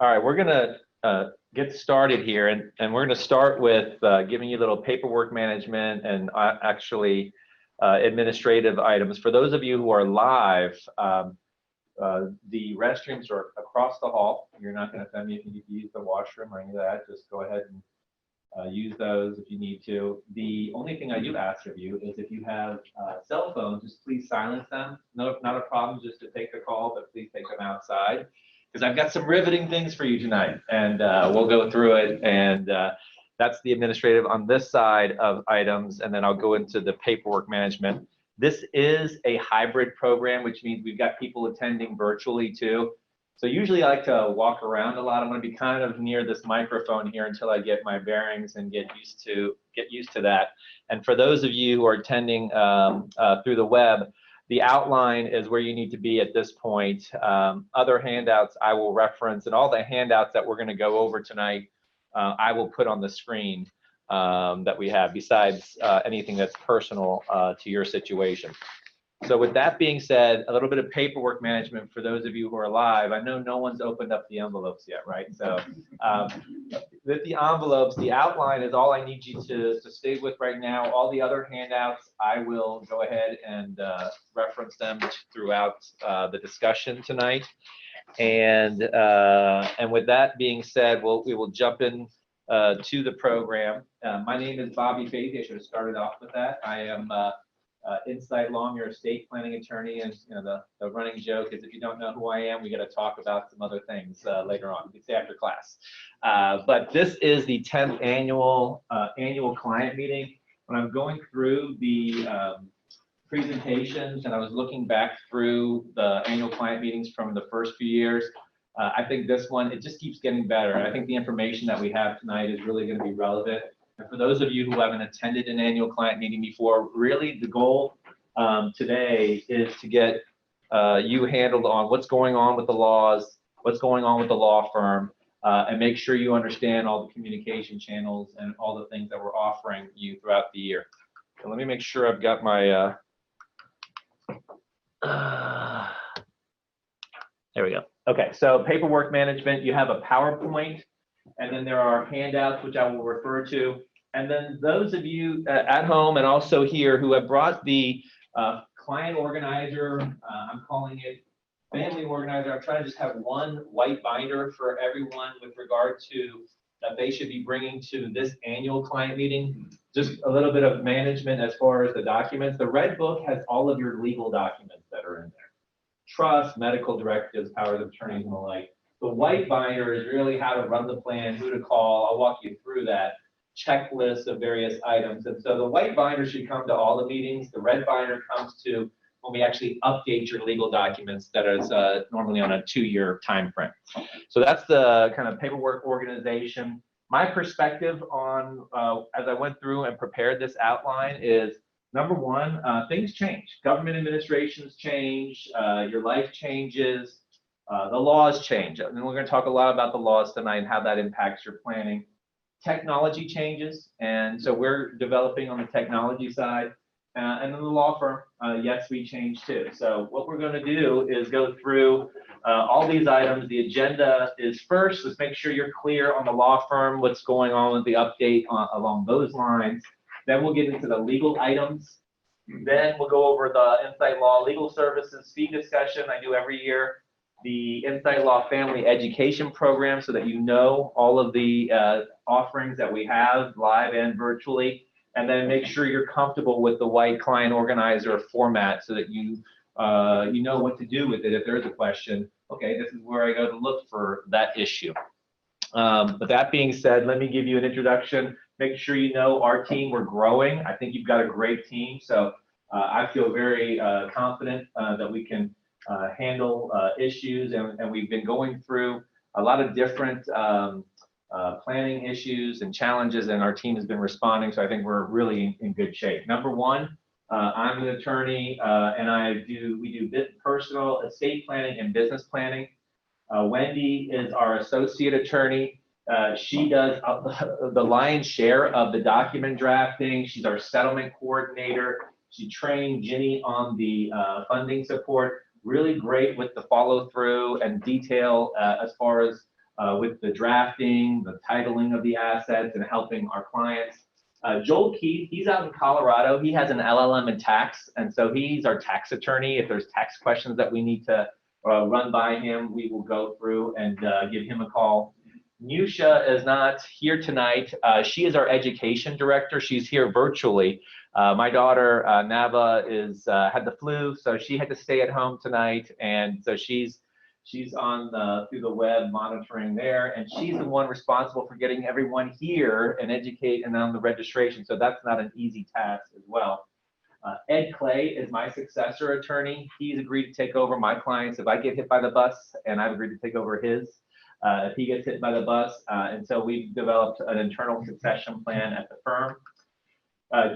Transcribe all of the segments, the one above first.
All right, we're gonna get started here, and we're gonna start with giving you a little paperwork management and actually administrative items. For those of you who are live, the restrooms are across the hall. You're not gonna tell me if you need to use the washroom or any of that. Just go ahead and use those if you need to. The only thing I do ask of you is if you have cell phones, just please silence them. No, not a problem just to take the call, but please take them outside, because I've got some riveting things for you tonight, and we'll go through it. And that's the administrative on this side of items, and then I'll go into the paperwork management. This is a hybrid program, which means we've got people attending virtually too. So usually I like to walk around a lot. I'm going to be kind of near this microphone here until I get my bearings and get used to that. And for those of you who are attending through the web, the outline is where you need to be at this point. Other handouts I will reference, and all the handouts that we're going to go over tonight, I will put on the screen that we have, besides anything that's personal to your situation. So with that being said, a little bit of paperwork management for those of you who are live. I know no one's opened up the envelopes yet, right? So with the envelopes, the outline is all I need you to stay with right now. All the other handouts, I will go ahead and reference them throughout the discussion tonight. And with that being said, we will jump in to the program. My name is Bobby Faith. I should have started off with that. I am Insight Law, your estate planning attorney, and the running joke is if you don't know who I am, we got to talk about some other things later on. It's after class. But this is the 10th annual client meeting. When I'm going through the presentations and I was looking back through the annual client meetings from the first few years, I think this one, it just keeps getting better. I think the information that we have tonight is really going to be relevant. And for those of you who haven't attended an annual client meeting before, really the goal today is to get you handled on what's going on with the laws, what's going on with the law firm, and make sure you understand all the communication channels and all the things that we're offering you throughout the year. So let me make sure I've got my, there we go. Okay, so paperwork management, you have a PowerPoint, and then there are handouts, which I will refer to. And then those of you at home and also here who have brought the client organizer, I'm calling it family organizer. I'm trying to just have one white binder for everyone with regard to that they should be bringing to this annual client meeting. Just a little bit of management as far as the documents. The red book has all of your legal documents that are in there. Trust, medical directives, powers of attorneys, and the like. The white binder is really how to run the plan, who to call. I'll walk you through that checklist of various items. And so the white binder should come to all the meetings. The red binder comes to when we actually update your legal documents that is normally on a 2-year time frame. So that's the kind of paperwork organization. My perspective on, as I went through and prepared this outline is, number one, things change. Government administrations change, your life changes, the laws change. And we're going to talk a lot about the laws tonight and how that impacts your planning. Technology changes, and so we're developing on the technology side. And then the law firm, yes, we change too. So what we're going to do is go through all these items. The agenda is first, let's make sure you're clear on the law firm, what's going on with the update along those lines. Then we'll get into the legal items. Then we'll go over the Insight Law Legal Services fee discussion I do every year. The Insight Law Family Education Program, so that you know all of the offerings that we have live and virtually. And then make sure you're comfortable with the white client organizer format so that you know what to do with it if there's a question. Okay, this is where I go to look for that issue. But that being said, let me give you an introduction. Make sure you know our team, we're growing. I think you've got a great team. So I feel very confident that we can handle issues. And we've been going through a lot of different planning issues and challenges, and our team has been responding. So I think we're really in good shape. Number one, I'm an attorney, and we do personal estate planning and business planning. Wendy is our associate attorney. She does the lion's share of the document drafting. She's our settlement coordinator. She trained Ginny on the funding support. Really great with the follow through and detail as far as with the drafting, the titling of the assets, and helping our clients. Joel Keith, he's out in Colorado. He has an LLM in tax, and so he's our tax attorney. If there's tax questions that we need to run by him, we will go through and give him a call. Nusha is not here tonight. She is our education director. She's here virtually. My daughter, Nava, had the flu, so she had to stay at home tonight, and so she's on through the web monitoring there, and she's the one responsible for getting everyone here and educate and on the registration, so that's not an easy task as well. Ed Clay is my successor attorney. He's agreed to take over my clients if I get hit by the bus, and I've agreed to take over his if he gets hit by the bus, and so we've developed an internal succession plan at the firm.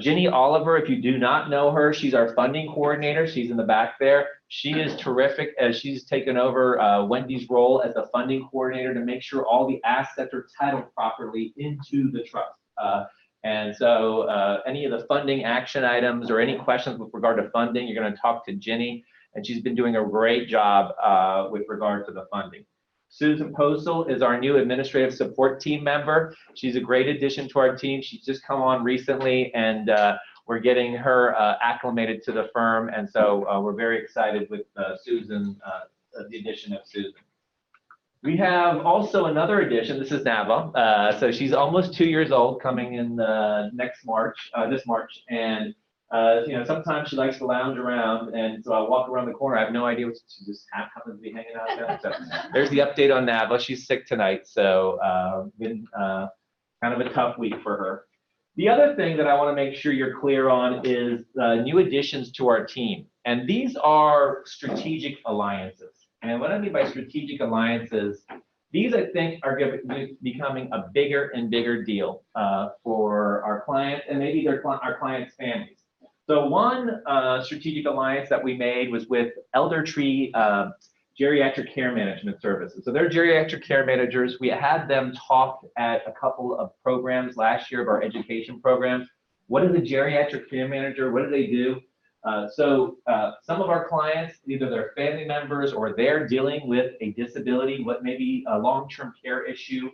Ginny Oliver, if you do not know her, she's our funding coordinator. She's in the back there. She is terrific as she's taken over Wendy's role as the funding coordinator to make sure all the assets are titled properly into the trust. And so any of the funding action items or any questions with regard to funding, you're going to talk to Ginny, and she's been doing a great job with regard to the funding. Susan Postal is our new administrative support team member. She's a great addition to our team. She's just come on recently, and we're getting her acclimated to the firm. And so we're very excited with Susan, the addition of Susan. We have also another addition. This is Nava. So she's almost 2 years old, coming in this March. And you know, sometimes she likes to lounge around, and so I walk around the corner. I have no idea what she just happens to be hanging out there. So there's the update on Nava. She's sick tonight, so been kind of a tough week for her. The other thing that I want to make sure you're clear on is new additions to our team, and these are strategic alliances. And what I mean by strategic alliances, these I think are becoming a bigger and bigger deal for our clients and maybe our clients' families. So one strategic alliance that we made was with Elder Tree Geriatric Care Management Services. So they're geriatric care managers. We had them talk at a couple of programs last year of our education programs. What is a geriatric care manager? What do they do? So some of our clients, either their family members or they're dealing with a disability, what may be a long-term care issue,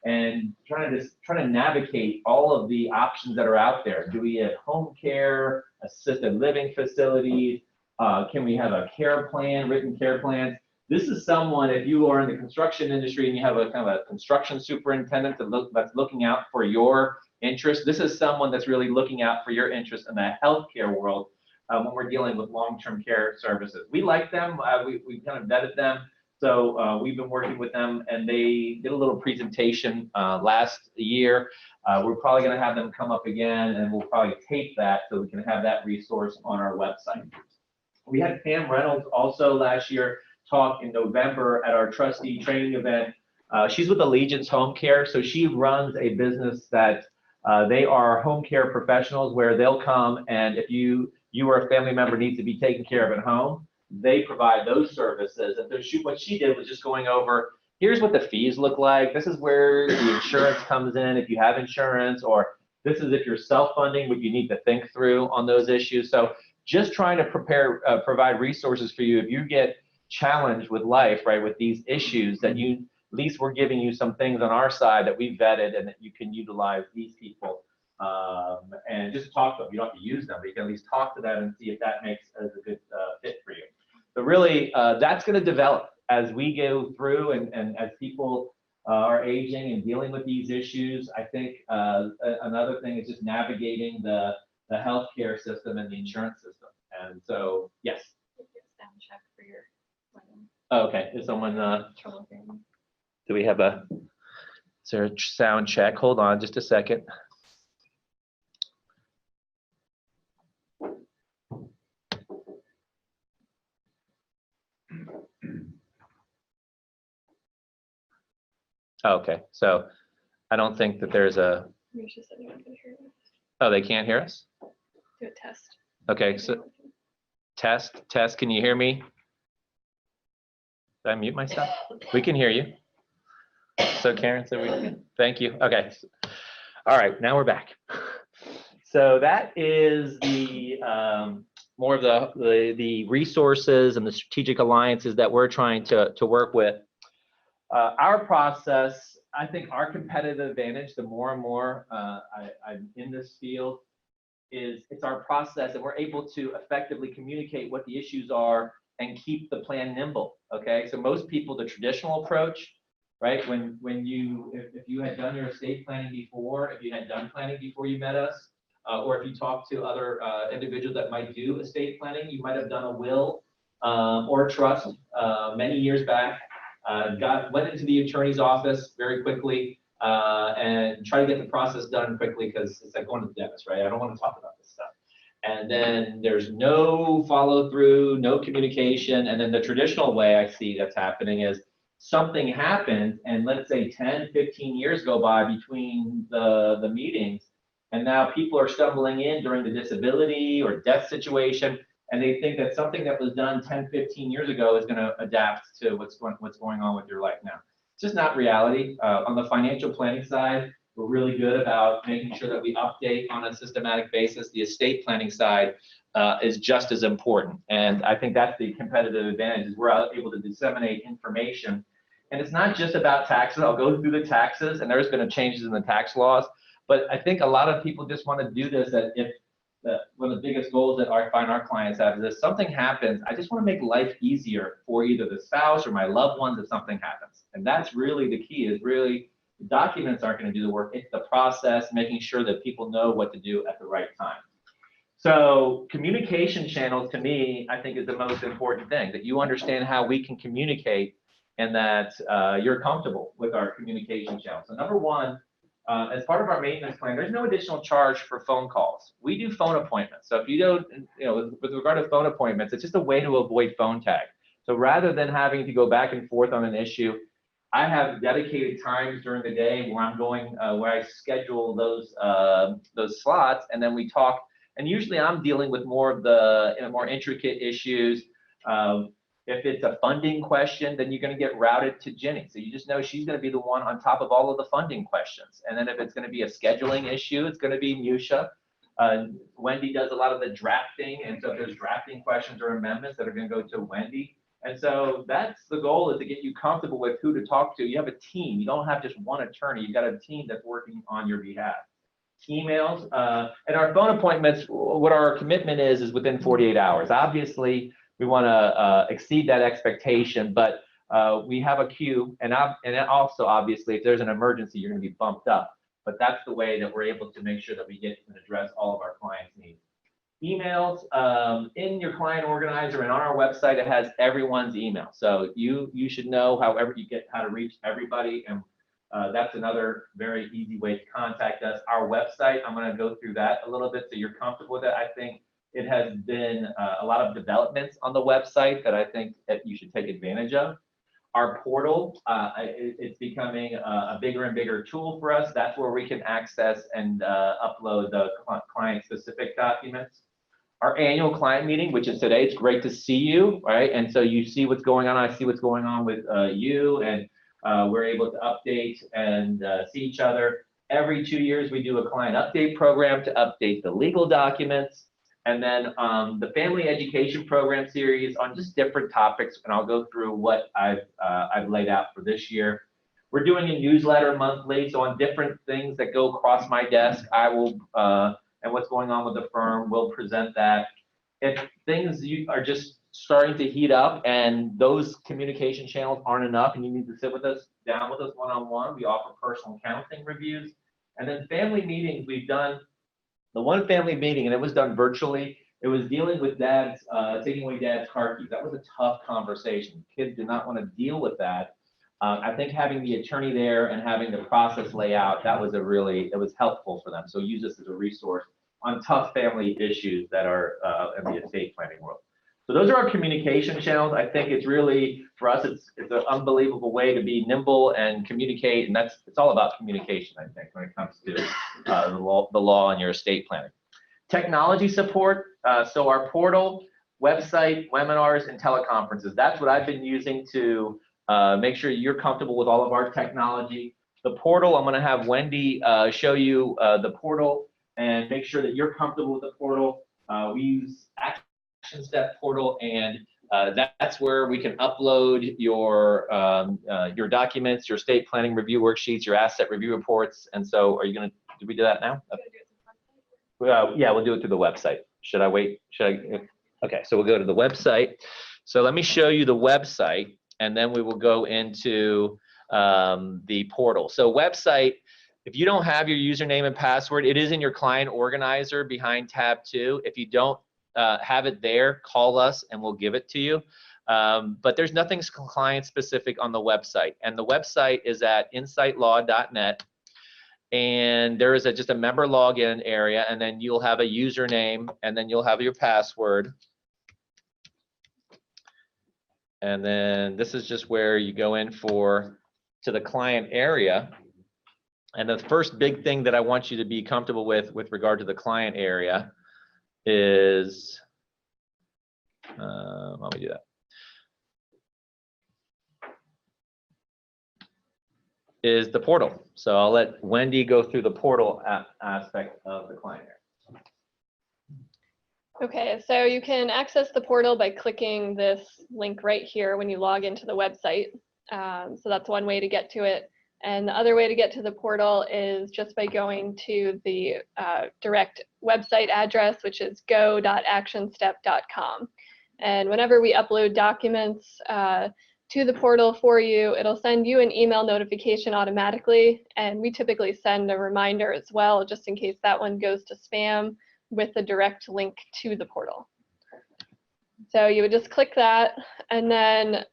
and trying to navigate all of the options that are out there. Do we have home care, assisted living facilities? Can we have a care plan, written care plans? This is someone, if you are in the construction industry and you have a kind of a construction superintendent that's looking out for your interest, this is someone that's really looking out for your interest in the healthcare world when we're dealing with long-term care services. We like them. We kind of vetted them. So we've been working with them, and they did a little presentation last year. We're probably going to have them come up again, and we'll probably tape that so we can have that resource on our website. We had Pam Reynolds also last year talk in November at our trustee training event. She's with Allegiance Home Care, so she runs a business that they are home care professionals where they'll come, and if you or a family member needs to be taken care of at home, they provide those services. And so what she did was just going over, here's what the fees look like. This is where the insurance comes in if you have insurance, or this is if you're self-funding, what you need to think through on those issues. So just trying to provide resources for you if you get challenged with life, right, with these issues, that you, at least we're giving you some things on our side that we've vetted and that you can utilize these people. And just talk to them. You don't have to use them, but you can at least talk to them and see if that makes as a good fit for you. So really, that's going to develop as we go through and as people are aging and dealing with these issues. I think another thing is just navigating the healthcare system and the insurance system. And so, yes. Sound check for your wedding. Okay. Is someone? Do we have is there a sound check? Hold on, just a second. Okay, so I don't think that there's a. Oh, they can't hear us? Do a test. Okay, so test. Can you hear me? Did I mute myself? We can hear you. So Karen said we can. Thank you. Okay. All right, now we're back. So that is the more of the resources and the strategic alliances that we're trying to work with. Our process, I think our competitive advantage, the more and more I'm in this field, is it's our process, and we're able to effectively communicate what the issues are and keep the plan nimble. Okay, so most people, the traditional approach, right? When you, if you had done your estate planning before, if you had done planning before you met us, or if you talk to other individuals that might do estate planning, you might have done a will or a trust many years back. Went into the attorney's office very quickly and try to get the process done quickly because it's like going to the dentist, right? I don't want to talk about this stuff. And then there's no follow through, no communication. And then the traditional way I see that's happening is something happens, and let's say 10, 15 years go by between the meetings, and now people are stumbling in during the disability or death situation, and they think that something that was done 10, 15 years ago is going to adapt to what's going on with your life now. It's just not reality. On the financial planning side, we're really good about making sure that we update on a systematic basis. The estate planning side is just as important. And I think that's the competitive advantage, is we're able to disseminate information. And it's not just about taxes. I'll go through the taxes, and there's been changes in the tax laws. But I think a lot of people just want to do this, that if one of the biggest goals that I find our clients have is if something happens, I just want to make life easier for either the spouse or my loved ones if something happens. And that's really the key, is really the documents aren't going to do the work. It's the process, making sure that people know what to do at the right time. So communication channels, to me, I think is the most important thing, that you understand how we can communicate and that you're comfortable with our communication channels. So number one, as part of our maintenance plan, there's no additional charge for phone calls. We do phone appointments. So if you don't, with regard to phone appointments, it's just a way to avoid phone tag. So rather than having to go back and forth on an issue, I have dedicated times during the day where I'm going, where I schedule those slots, and then we talk. And usually I'm dealing with more of the more intricate issues. If it's a funding question, then you're going to get routed to Jenny. So you just know she's going to be the one on top of all of the funding questions. And then if it's going to be a scheduling issue, it's going to be Musha. Wendy does a lot of the drafting. And so if there's drafting questions or amendments that are going to go to Wendy. And so that's the goal, is to get you comfortable with who to talk to. You have a team. You don't have just one attorney. You've got a team that's working on your behalf. Emails and our phone appointments, what our commitment is within 48 hours. Obviously, we want to exceed that expectation, but we have a queue, and also obviously if there's an emergency, you're going to be bumped up. But that's the way that we're able to make sure that we get and address all of our clients' needs. Emails in your client organizer and on our website, it has everyone's email. So you should know however you get how to reach everybody, and that's another very easy way to contact us. Our website, I'm going to go through that a little bit so you're comfortable with it. I think it has been a lot of developments on the website that I think that you should take advantage of. Our portal, it's becoming a bigger and bigger tool for us. That's where we can access and upload the client-specific documents. Our annual client meeting, which is today, it's great to see you, right? And so you see what's going on. I see what's going on with you, and we're able to update and see each other. Every 2 years, we do a client update program to update the legal documents. And then the family education program series on just different topics, and I'll go through what I've laid out for this year. We're doing a newsletter monthly, so on different things that go across my desk, I will, and what's going on with the firm, we'll present that. If things are just starting to heat up and those communication channels aren't enough and you need to sit with us, down with us one-on-one, we offer personal counseling reviews. And then family meetings, we've done the one family meeting, and it was done virtually. It was dealing with dad's, taking away dad's car keys. That was a tough conversation. Kids did not want to deal with that. I think having the attorney there and having the process lay out, that was it was helpful for them. So use this as a resource on tough family issues that are in the estate planning world. So those are our communication channels. I think it's really, for us, it's an unbelievable way to be nimble and communicate, and it's all about communication, I think, when it comes to the law and your estate planning. Technology support, so our portal, website, webinars, and teleconferences. That's what I've been using to make sure you're comfortable with all of our technology. The portal, I'm going to have Wendy show you the portal and make sure that you're comfortable with the portal. We use Action Step portal and That's where we can upload your documents, your estate planning review worksheets, your asset review reports. And so are you going to, did we do that now? Yeah, we'll do it through the website. Should I wait? Okay, so we'll go to the website. So let me show you the website, and then we will go into the portal. So website, if you don't have your username and password, it is in your client organizer behind tab 2. If you don't have it there, call us and we'll give it to you. But there's nothing client specific on the website. And the website is at insightlaw.net. And there is just a member login area, and then you'll have a username, and then you'll have your password. And then this is just where you go in to the client area. And the first big thing that I want you to be comfortable with regard to the client area is, let me do that. Is the portal. So I'll let Wendy go through the portal aspect of the client area. Okay, so you can access the portal by clicking this link right here when you log into the website. So that's one way to get to it. And the other way to get to the portal is just by going to the direct website address, which is go.actionstep.com. And whenever we upload documents to the portal for you, it'll send you an email notification automatically. And we typically send a reminder as well, just in case that one goes to spam, with a direct link to the portal. So you would just click that, and then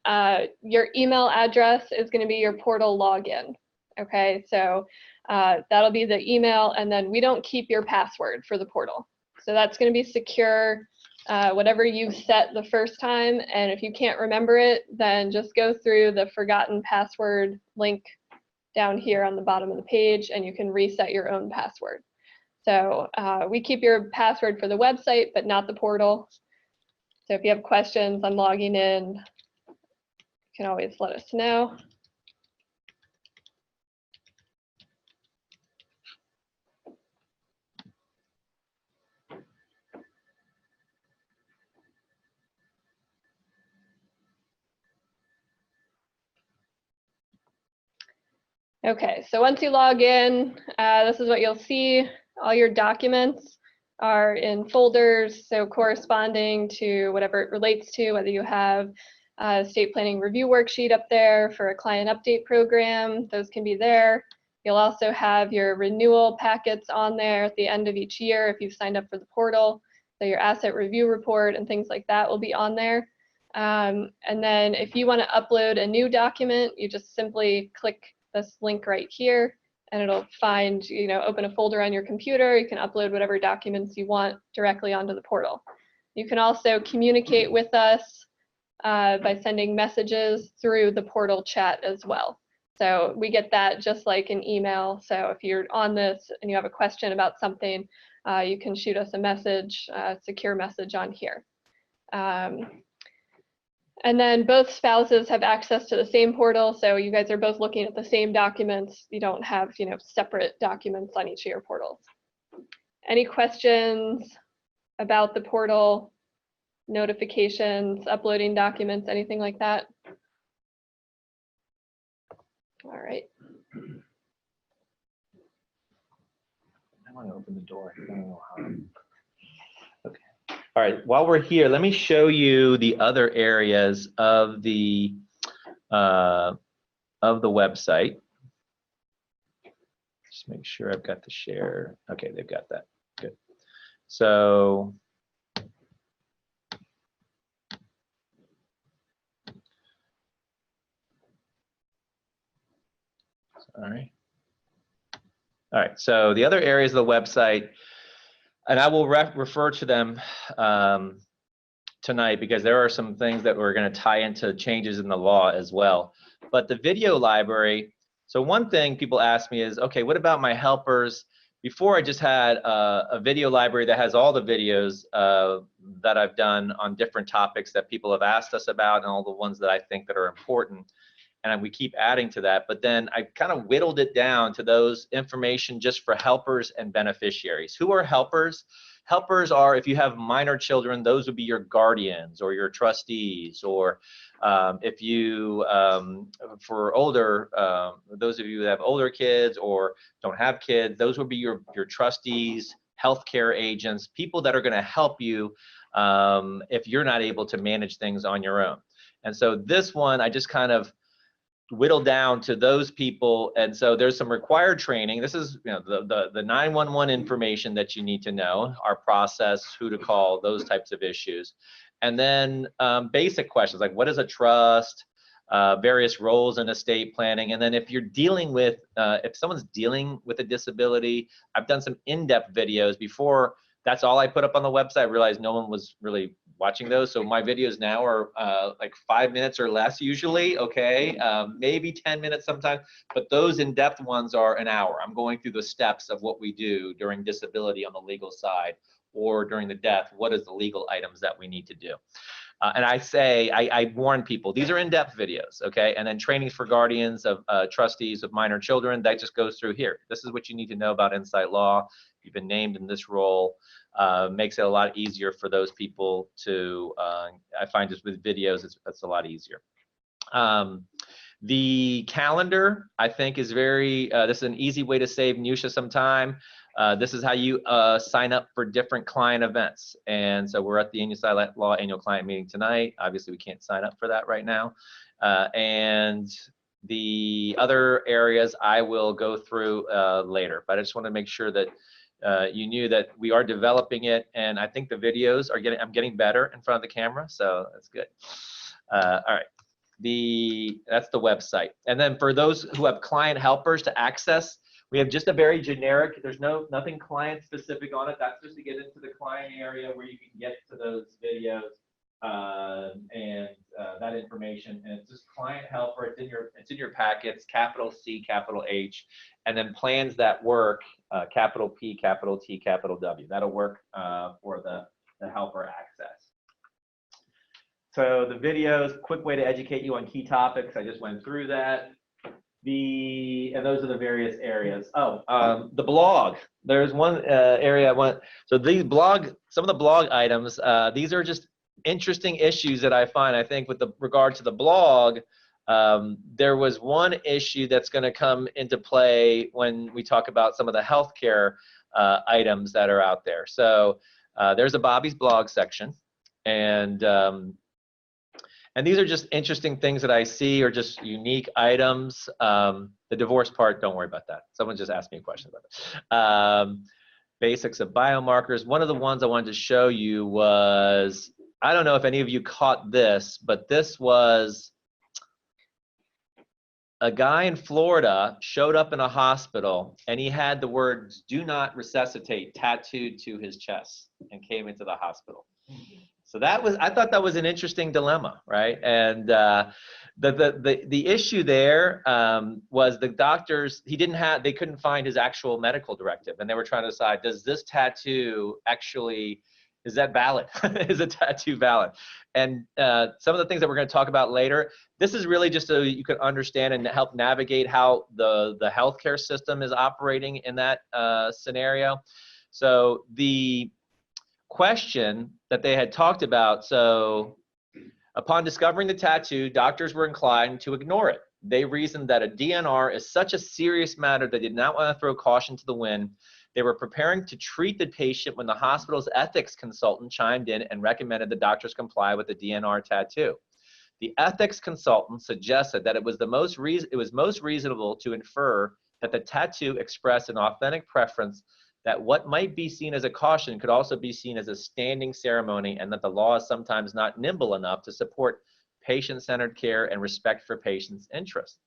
your email address is going to be your portal login. Okay, so that'll be the email, and then we don't keep your password for the portal. So that's going to be secure, whatever you set the first time, and if you can't remember it, then just go through the forgotten password link down here on the bottom of the page, and you can reset your own password. So we keep your password for the website, but not the portal. So if you have questions on logging in, you can always let us know. Okay, so once you log in, this is what you'll see. All your documents are in folders, so corresponding to whatever it relates to, whether you have a estate planning review worksheet up there for a client update program, those can be there. You'll also have your renewal packets on there at the end of each year if you've signed up for the portal. So your asset review report and things like that will be on there. And then if you want to upload a new document, you just simply click this link right here, and it'll find, open a folder on your computer. You can upload whatever documents you want directly onto the portal. You can also communicate with us by sending messages through the portal chat as well. So we get that just like an email. So if you're on this and you have a question about something, you can shoot us a message, secure message on here. And then both spouses have access to the same portal, so you guys are both looking at the same documents. You don't have, separate documents on each of your portals. Any questions about the portal, notifications, uploading documents, anything like that? All right. I want to open the door. I don't know how. Okay. All right, while we're here, let me show you the other areas of the website. Just make sure I've got the share. Okay, they've got that. Good. So sorry. All right, so the other areas of the website, and I will refer to them tonight because there are some things that we're going to tie into changes in the law as well. But the video library, so one thing people ask me is, okay, what about my helpers? Before I just had a video library that has all the videos that I've done on different topics that people have asked us about and all the ones that I think that are important. And we keep adding to that, but then I kind of whittled it down to those information just for helpers and beneficiaries. Who are helpers? Helpers are, if you have minor children, those would be your guardians or your trustees, or if you, for older, those of you that have older kids or don't have kids, those would be your trustees, healthcare agents, people that are going to help you if you're not able to manage things on your own. And so this one, I just kind of whittled down to those people. And so there's some required training. This is, you know, the 911 information that you need to know, our process, who to call, those types of issues. And then basic questions like what is a trust, various roles in estate planning. And then if you're dealing with, if someone's dealing with a disability, I've done some in-depth videos before. That's all I put up on the website. I realized no one was really watching those. So my videos now are like 5 minutes or less usually, okay? Maybe 10 minutes sometimes, but those in-depth ones are an hour. I'm going through the steps of what we do during disability on the legal side, or during the death, what is the legal items that we need to do? And I say, I warn people, these are in-depth videos, okay? And then trainings for guardians of trustees of minor children, that just goes through here. This is what you need to know about Insight Law. You've been named in this role. Makes it a lot easier for those people to, I find just with videos, it's a lot easier. The calendar, I think, is very, this is an easy way to save Nusha some time. This is how you sign up for different client events. And so we're at the Insight Law annual client meeting tonight. Obviously, we can't sign up for that right now. And the other areas I will go through later, but I just want to make sure that you knew that we are developing it, and I think the videos are I'm getting better in front of the camera, so that's good. All right, that's the website. And then for those who have client helpers to access, we have just a very generic, there's nothing client specific on it. That's just to get into the client area where you can get to those videos and that information. And it's just client helper. It's in your packets, capital C, capital H, and then plans that work, capital P, capital T, capital W. That'll work for the helper access. So the videos, quick way to educate you on key topics. I just went through that. And those are the various areas. Oh, the blog. There's one area I want. So these some of the blog items, these are just interesting issues that I find. I think with regard to the blog, there was one issue that's going to come into play when we talk about some of the healthcare items that are out there. So there's a Bobby's blog section, and these are just interesting things that I see, or just unique items. The divorce part, don't worry about that. Someone just asked me a question about that. Basics of biomarkers. One of the ones I wanted to show you was, I don't know if any of you caught this, but this was a guy in Florida showed up in a hospital, and he had the words "do not resuscitate" tattooed to his chest and came into the hospital. So I thought that was an interesting dilemma, right? And the issue there was the doctors, they couldn't find his actual medical directive, and they were trying to decide, does this tattoo actually, is that valid? Is a tattoo valid? And some of the things that we're going to talk about later, this is really just so you can understand and help navigate how the healthcare system is operating in that scenario. So the question that they had talked about, so upon discovering the tattoo, doctors were inclined to ignore it. They reasoned that a DNR is such a serious matter they did not want to throw caution to the wind. They were preparing to treat the patient when the hospital's ethics consultant chimed in and recommended the doctors comply with the DNR tattoo. The ethics consultant suggested that it was most reasonable to infer that the tattoo expressed an authentic preference, that what might be seen as a caution could also be seen as a standing ceremony, and that the law is sometimes not nimble enough to support patient-centered care and respect for patients' interests.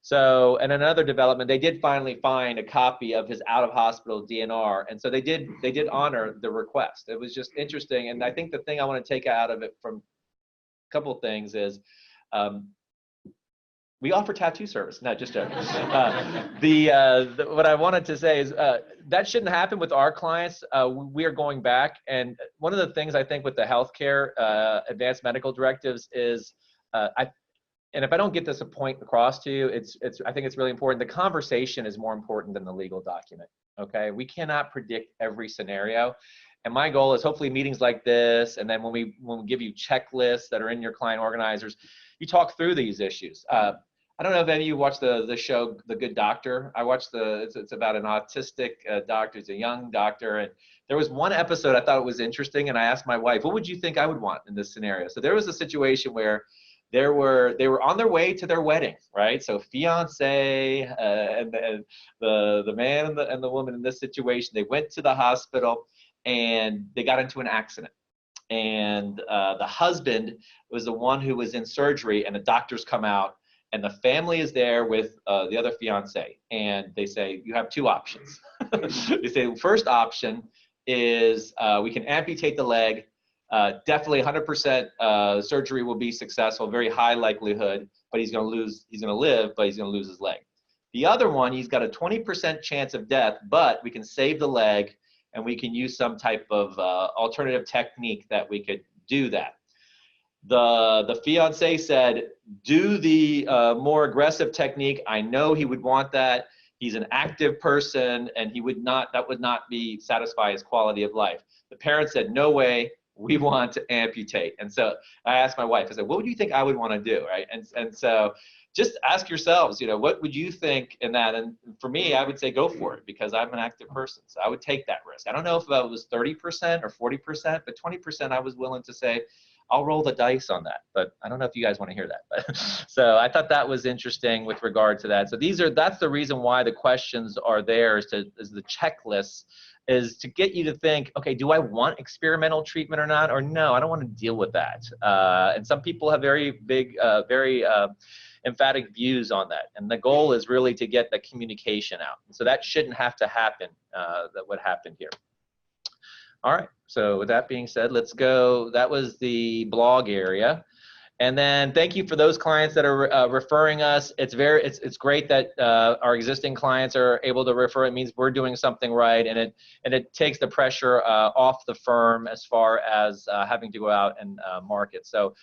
So, and another development, they did finally find a copy of his out-of-hospital DNR, and so they did honor the request. It was just interesting, and I think the thing I want to take out of it from a couple things is, we offer tattoo service. No, just joking. What I wanted to say is that shouldn't happen with our clients. We are going back, and one of the things I think with the healthcare advanced medical directives is, and if I don't get this point across to you, I think it's really important. The conversation is more important than the legal document. Okay, we cannot predict every scenario, And my goal is hopefully meetings like this, and then when we give you checklists that are in your client organizers, you talk through these issues. I don't know if any of you watch the show The Good Doctor. I watched it's about an autistic doctor. He's a young doctor, and there was one episode I thought it was interesting, and I asked my wife, what would you think I would want in this scenario? So there was a situation where they were on their way to their wedding, right? So fiance and the man and the woman in this situation, they went to the hospital and they got into an accident. And the husband was the one who was in surgery, and the doctors come out, and the family is there with the other fiance, and they say, you have two options. They say, the first option is we can amputate the leg. Definitely 100% surgery will be successful, very high likelihood, but he's going to live, but he's going to lose his leg. The other one, he's got a 20% chance of death, but we can save the leg, and we can use some type of alternative technique that we could do that. The fiance said, do the more aggressive technique. I know he would want that. He's an active person, and that would not be satisfy his quality of life. The parents said, no way, we want to amputate. And so I asked my wife, I said, what would you think I would want to do, right? And so just ask yourselves, what would you think in that? And for me, I would say go for it, because I'm an active person. So I would take that risk. I don't know if it was 30% or 40%, but 20% I was willing to say, I'll roll the dice on that. But I don't know if you guys want to hear that. But so I thought that was interesting with regard to that. So that's the reason why the questions are there, is the checklists, is to get you to think, okay, do I want experimental treatment or not? Or no, I don't want to deal with that. And some people have very big, very emphatic views on that. And the goal is really to get the communication out. So that shouldn't have to happen, that would happen here. All right, so with that being said, let's go. That was the blog area. And then thank you for those clients that are referring us. It's great that our existing clients are able to refer. It means we're doing something right, and it takes the pressure off the firm as far as having to go out and market. So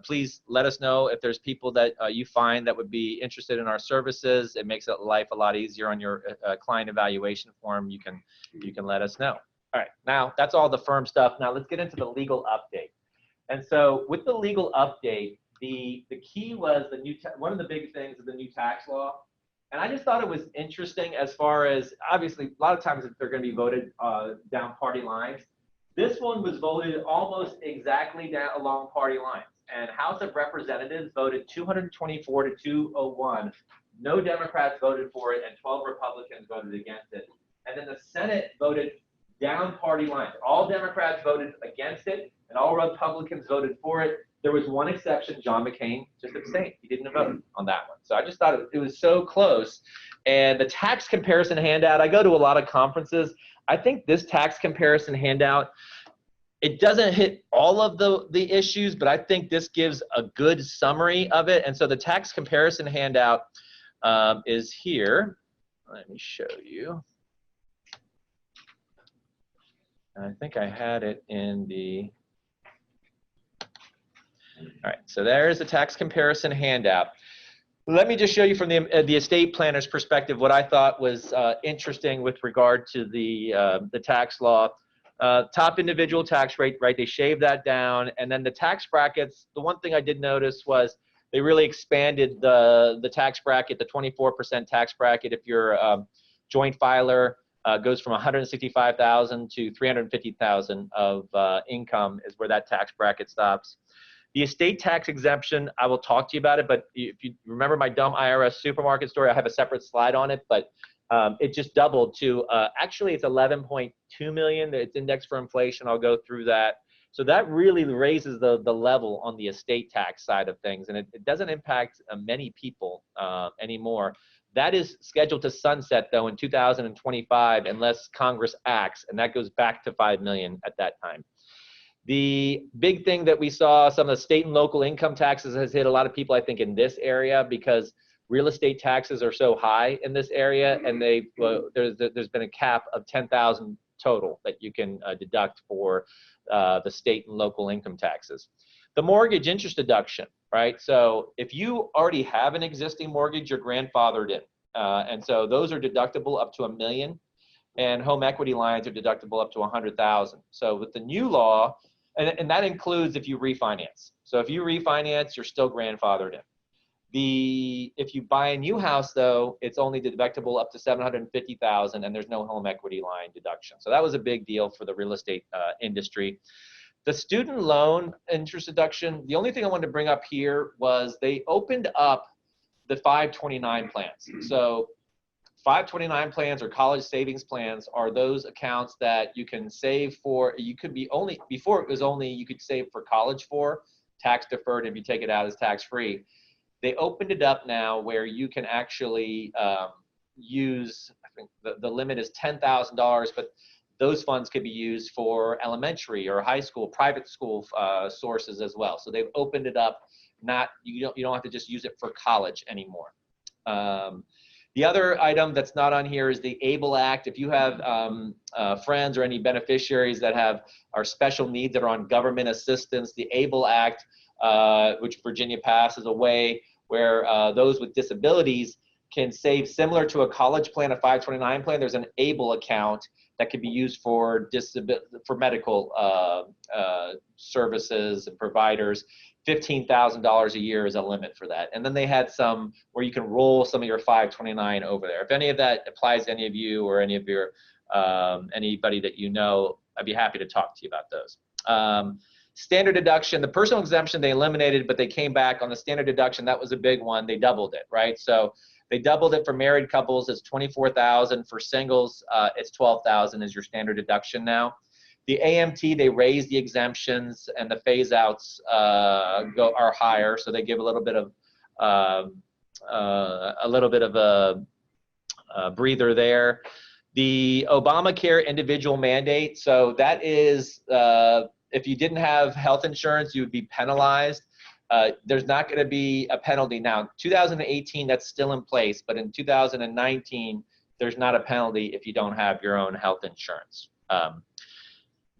please let us know if there's people that you find that would be interested in our services. It makes life a lot easier on your client evaluation form. You can let us know. All right, now that's all the firm stuff. Now let's get into the legal update. And so with the legal update, the key was one of the big things is the new tax law. And I just thought it was interesting as far as, obviously, a lot of times they're going to be voted down party lines. This one was voted almost exactly down along party lines. And House of Representatives voted 224 to 201. No Democrats voted for it, and 12 Republicans voted against it. And then the Senate voted down party lines. All Democrats voted against it, and all Republicans voted for it. There was one exception. John McCain just abstained. He didn't vote on that one. So I just thought it was so close. And the tax comparison handout, I go to a lot of conferences. I think this tax comparison handout, it doesn't hit all of the issues, but I think this gives a good summary of it. And so the tax comparison handout is here. Let me show you. I think I had it in the, all right, so there's the tax comparison handout. Let me just show you from the estate planner's perspective what I thought was interesting with regard to the tax law. Top individual tax rate, right, they shaved that down. And then the tax brackets, the one thing I did notice was they really expanded the tax bracket, the 24% tax bracket. If you're a joint filer, goes from 165,000 to 350,000 of income is where that tax bracket stops. The estate tax exemption, I will talk to you about it, but if you remember my dumb IRS supermarket story, I have a separate slide on it, but it just doubled to, actually it's 11.2 million. It's indexed for inflation. I'll go through that. So that really raises the level on the estate tax side of things, and it doesn't impact many people anymore. That is scheduled to sunset, though, in 2025 unless Congress acts, and that goes back to 5 million at that time. The big thing that we saw, some of the state and local income taxes has hit a lot of people, I think, in this area because real estate taxes are so high in this area, and there's been a cap of 10,000 total that you can deduct for the state and local income taxes. The mortgage interest deduction, right? So if you already have an existing mortgage, you're grandfathered in. And so those are deductible up to $1 million. and home equity lines are deductible up to 100,000. So with the new law, and that includes if you refinance. So if you refinance, you're still grandfathered in. If you buy a new house though, it's only deductible up to 750,000, and there's no home equity line deduction. So that was a big deal for the real estate industry. The student loan interest deduction, the only thing I wanted to bring up here was they opened up the 529 plans. So 529 plans or college savings plans are those accounts that you can save for. You could be only, before it was only you could save for college for, tax deferred if you take it out as tax free. They opened it up now where you can actually use, I think the limit is $10,000, but those funds could be used for elementary or high school, private school sources as well. So they've opened it up. You don't have to just use it for college anymore. The other item that's not on here is the ABLE Act. If you have friends or any beneficiaries that are special needs that are on government assistance, the ABLE Act, which Virginia passed, is a way where those with disabilities can save similar to a college plan, a 529 plan. There's an ABLE account that can be used for medical services and providers. $15,000 a year is a limit for that. And then they had some where you can roll some of your 529 over there. If any of that applies to any of you or any of your anybody that you know, I'd be happy to talk to you about those. Standard deduction, the personal exemption they eliminated, but they came back on the standard deduction. That was a big one. They doubled it, right? So they doubled it for married couples. It's $24,000. For singles, it's $12,000 is your standard deduction now. The AMT, they raised the exemptions, and the phase outs are higher, so they give a little bit of a breather there. The Obamacare individual mandate, so that is if you didn't have health insurance, you would be penalized. There's not going to be a penalty now. 2018, that's still in place, but in 2019, there's not a penalty if you don't have your own health insurance.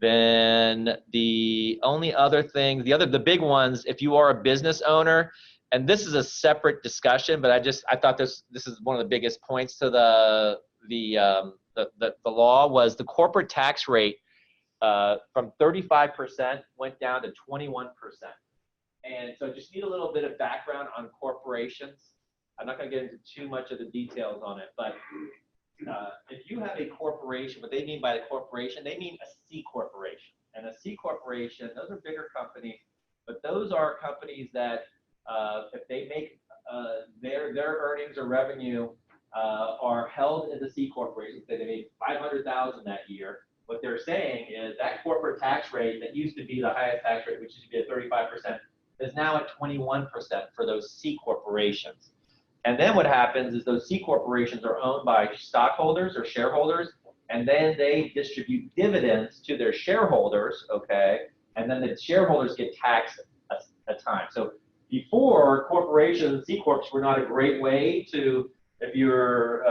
Then the only other thing, the big ones, if you are a business owner, and this is a separate discussion, but I thought this is one of the biggest points to the law, was the corporate tax rate from 35% went down to 21%. And so just need a little bit of background on corporations. I'm not going to get into too much of the details on it, but if you have a corporation, what they mean by the corporation, they mean a C corporation. And a C corporation, those are bigger companies, but those are companies that if they make their earnings or revenue are held in the C corporation, say they made $500,000 that year, what they're saying is that corporate tax rate that used to be the highest tax rate, which used to be at 35%, is now at 21% for those C corporations. And then what happens is those C corporations are owned by stockholders or shareholders, and then they distribute dividends to their shareholders, okay? And then the shareholders get taxed a time. So before, corporations, C corps were not a great way to, if you're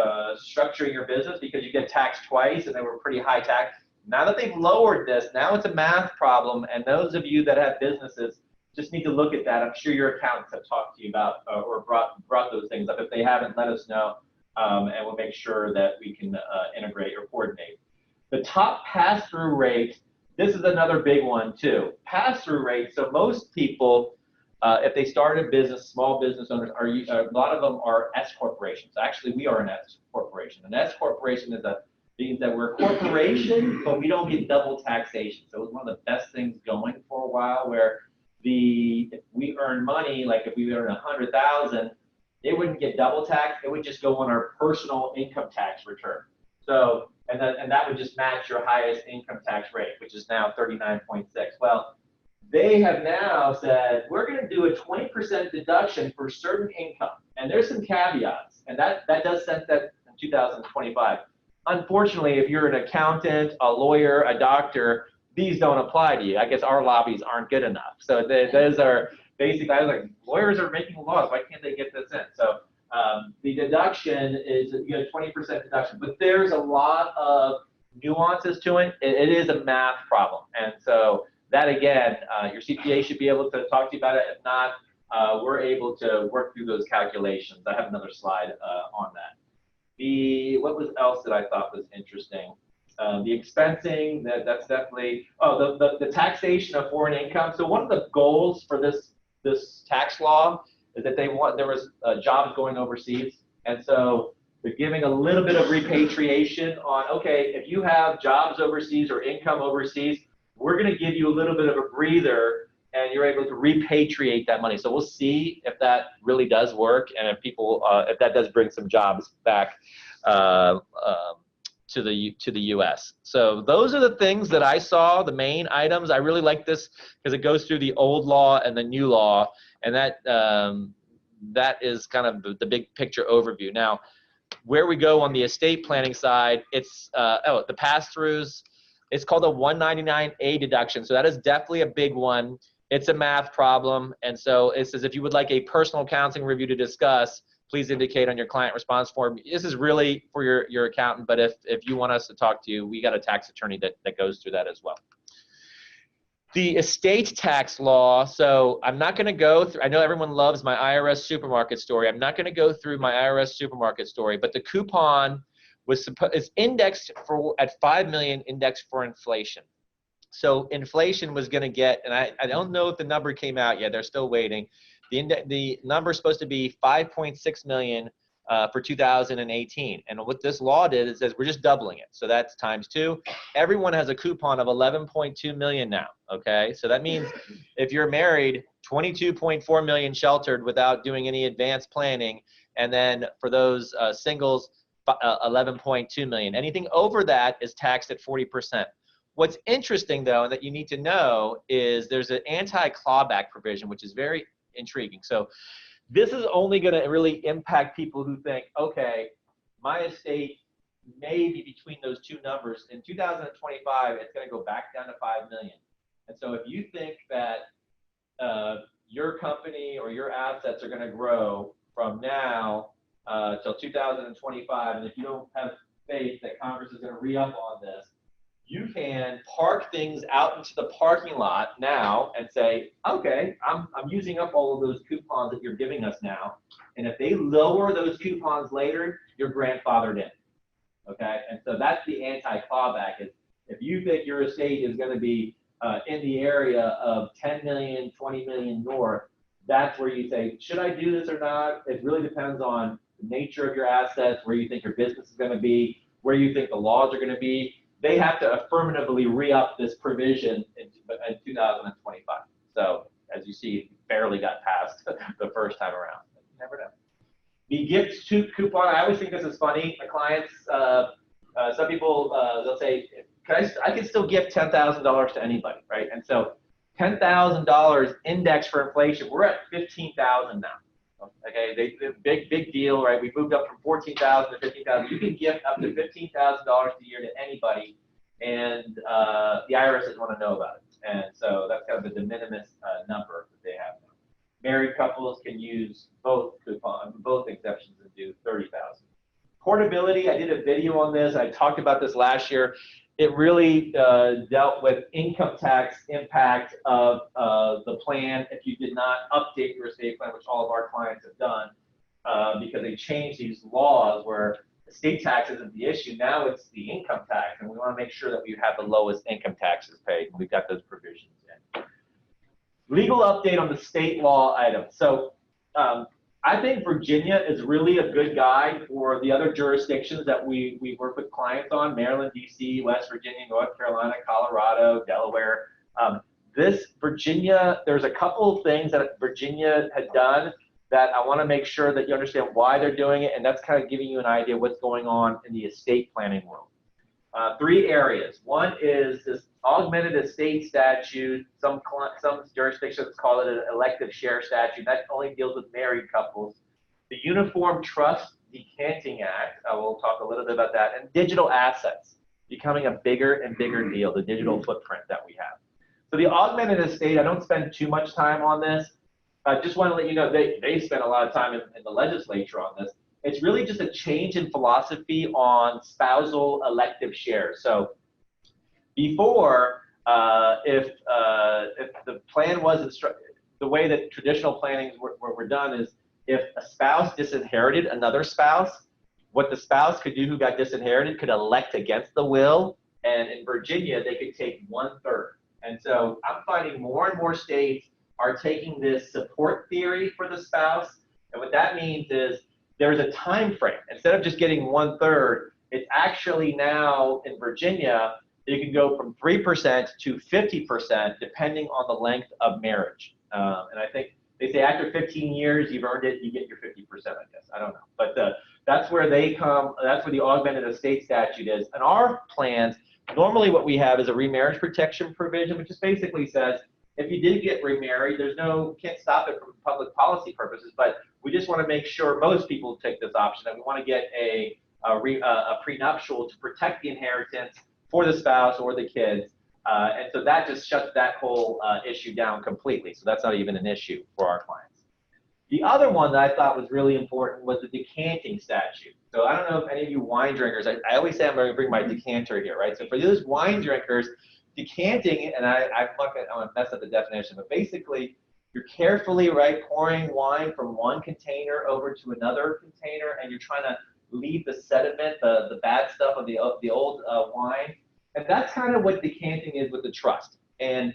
structuring your business, because you get taxed twice and they were pretty high tax. Now that they've lowered this, now it's a math problem, and those of you that have businesses just need to look at that. I'm sure your accountants have talked to you about or brought those things up. If they haven't, let us know, and we'll make sure that we can integrate or coordinate. The top pass-through rate, this is another big one too. Pass-through rate, so most people, if they start a business, small business owners, a lot of them are S corporations. Actually, we are an S corporation. An S corporation means that we're a corporation, but we don't get double taxation. So it was one of the best things going for a while, where if we earn money, like if we earn 100,000, it wouldn't get double taxed. It would just go on our personal income tax return. So, and that would just match your highest income tax rate, which is now 39.6. Well, they have now said, we're going to do a 20% deduction for certain income. And there's some caveats, and that does sunset in 2025. Unfortunately, if you're an accountant, a lawyer, a doctor, these don't apply to you. I guess our lobbies aren't good enough. So those are basically, I was like, lawyers are making laws. Why can't they get this in? So the deduction is, you get a 20% deduction, but there's a lot of nuances to it. It is a math problem. And so that, again, your CPA should be able to talk to you about it. If not, we're able to work through those calculations. I have another slide on that. What was else that I thought was interesting? The expensing, that's definitely, oh, the taxation of foreign income. So one of the goals for this tax law is that there was jobs going overseas. And so they're giving a little bit of repatriation on, okay, if you have jobs overseas or income overseas, we're going to give you a little bit of a breather and you're able to repatriate that money. So we'll see if that really does work and if people, if that does bring some jobs back to the U.S. So those are the things that I saw, the main items. I really like this because it goes through the old law and the new law, and that is kind of the big picture overview. Now, where we go on the estate planning side, it's the pass-throughs. It's called a 199A deduction. So that is definitely a big one. It's a math problem. And so it says if you would like a personal counseling review to discuss, please indicate on your client response form. This is really for your accountant, but if you want us to talk to you, we got a tax attorney that goes through that as well. The estate tax law, so I'm not going to go through, I know everyone loves my IRS supermarket story. I'm not going to go through my IRS supermarket story, but the coupon is indexed at 5 million, indexed for inflation. So inflation was going to get, and I don't know if the number came out yet, they're still waiting. The number is supposed to be 5.6 million for 2018. And what this law did is says we're just doubling it. So that's times 2. Everyone has a coupon of 11.2 million now. Okay. So that means if you're married, 22.4 million sheltered without doing any advanced planning. And then for those singles, 11.2 million. Anything over that is taxed at 40%. What's interesting though, and that you need to know is there's an anti-clawback provision, which is very intriguing. So this is only going to really impact people who think, okay, my estate may be between those two numbers. In 2025, it's going to go back down to 5 million. And so if you think that your company or your assets are going to grow from now till 2025, and if you don't have faith that Congress is going to re-up on this, you can park things out into the parking lot now and say, okay, I'm using up all of those coupons that you're giving us now. And if they lower those coupons later, you're grandfathered in. Okay, and so that's the anti-clawback. Is if you think your estate is going to be in the area of 10 million, 20 million north, that's where you say, should I do this or not? It really depends on the nature of your assets, where you think your business is going to be, where you think the laws are going to be. They have to affirmatively re-up this provision in 2025. So as you see, it barely got passed the first time around. You never know. The gift coupon, I always think this is funny. My clients, some people, they'll say, I can still gift $10,000 to anybody, right? And so $10,000 index for inflation, we're at $15,000 now. Okay, big deal, right? We moved up from $14,000 to $15,000. You can gift up to $15,000 a year to anybody, and the IRS doesn't want to know about it. And so that's kind of a de minimis number that they have now. Married couples can use both exceptions and do $30,000. Portability, I did a video on this. I talked about this last year. It really dealt with income tax impact of the plan if you did not update your estate plan, which all of our clients have done, because they changed these laws where estate tax isn't the issue. Now it's the income tax, and we want to make sure that we have the lowest income taxes paid, and we've got those provisions in. Legal update on the state law items. So I think Virginia is really a good guide for the other jurisdictions that we work with clients on: Maryland, DC, West Virginia, North Carolina, Colorado, Delaware. This Virginia, there's a couple of things that Virginia had done that I want to make sure that you understand why they're doing it, and that's kind of giving you an idea of what's going on in the estate planning world. 3 areas. One is this augmented estate statute. Some jurisdictions call it an elective share statute. That only deals with married couples. The Uniform Trust Decanting Act, I will talk a little bit about that, and digital assets becoming a bigger and bigger deal, the digital footprint that we have. So the augmented estate, I don't spend too much time on this. I just want to let you know they spent a lot of time in the legislature on this. It's really just a change in philosophy on spousal elective shares. So before, if the plan was the way that traditional plannings were done is if a spouse disinherited another spouse, what the spouse could do who got disinherited could elect against the will. And in Virginia, they could take 1/3. And so I'm finding more and more states are taking this support theory for the spouse. And what that means is there's a time frame. Instead of just getting 1/3, it's actually now in Virginia, you can go from 3% to 50% depending on the length of marriage. And I think they say after 15 years, you've earned it, you get your 50%, I guess. I don't know. But that's where they come, that's where the augmented estate statute is. In our plans, normally what we have is a remarriage protection provision, which just basically says, if you did get remarried, can't stop it from public policy purposes, but we just want to make sure most people take this option, that we want to get a prenuptial to protect the inheritance for the spouse or the kids. And so that just shuts that whole issue down completely. So that's not even an issue for our clients. The other one that I thought was really important was the decanting statute. So I don't know if any of you wine drinkers, I always say I'm going to bring my decanter here, right? So for those wine drinkers, decanting, and I'm going to mess up the definition, but basically you're carefully, right, pouring wine from one container over to another container, and you're trying to leave the sediment, the bad stuff of the old wine. And that's kind of what decanting is with the trust. And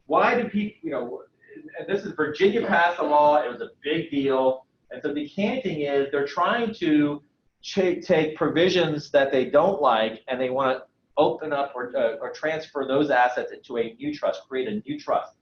why do people, and this is Virginia passed a law, it was a big deal. And so decanting is they're trying to take provisions that they don't like, and they want to open up or transfer those assets into a new trust, create a new trust.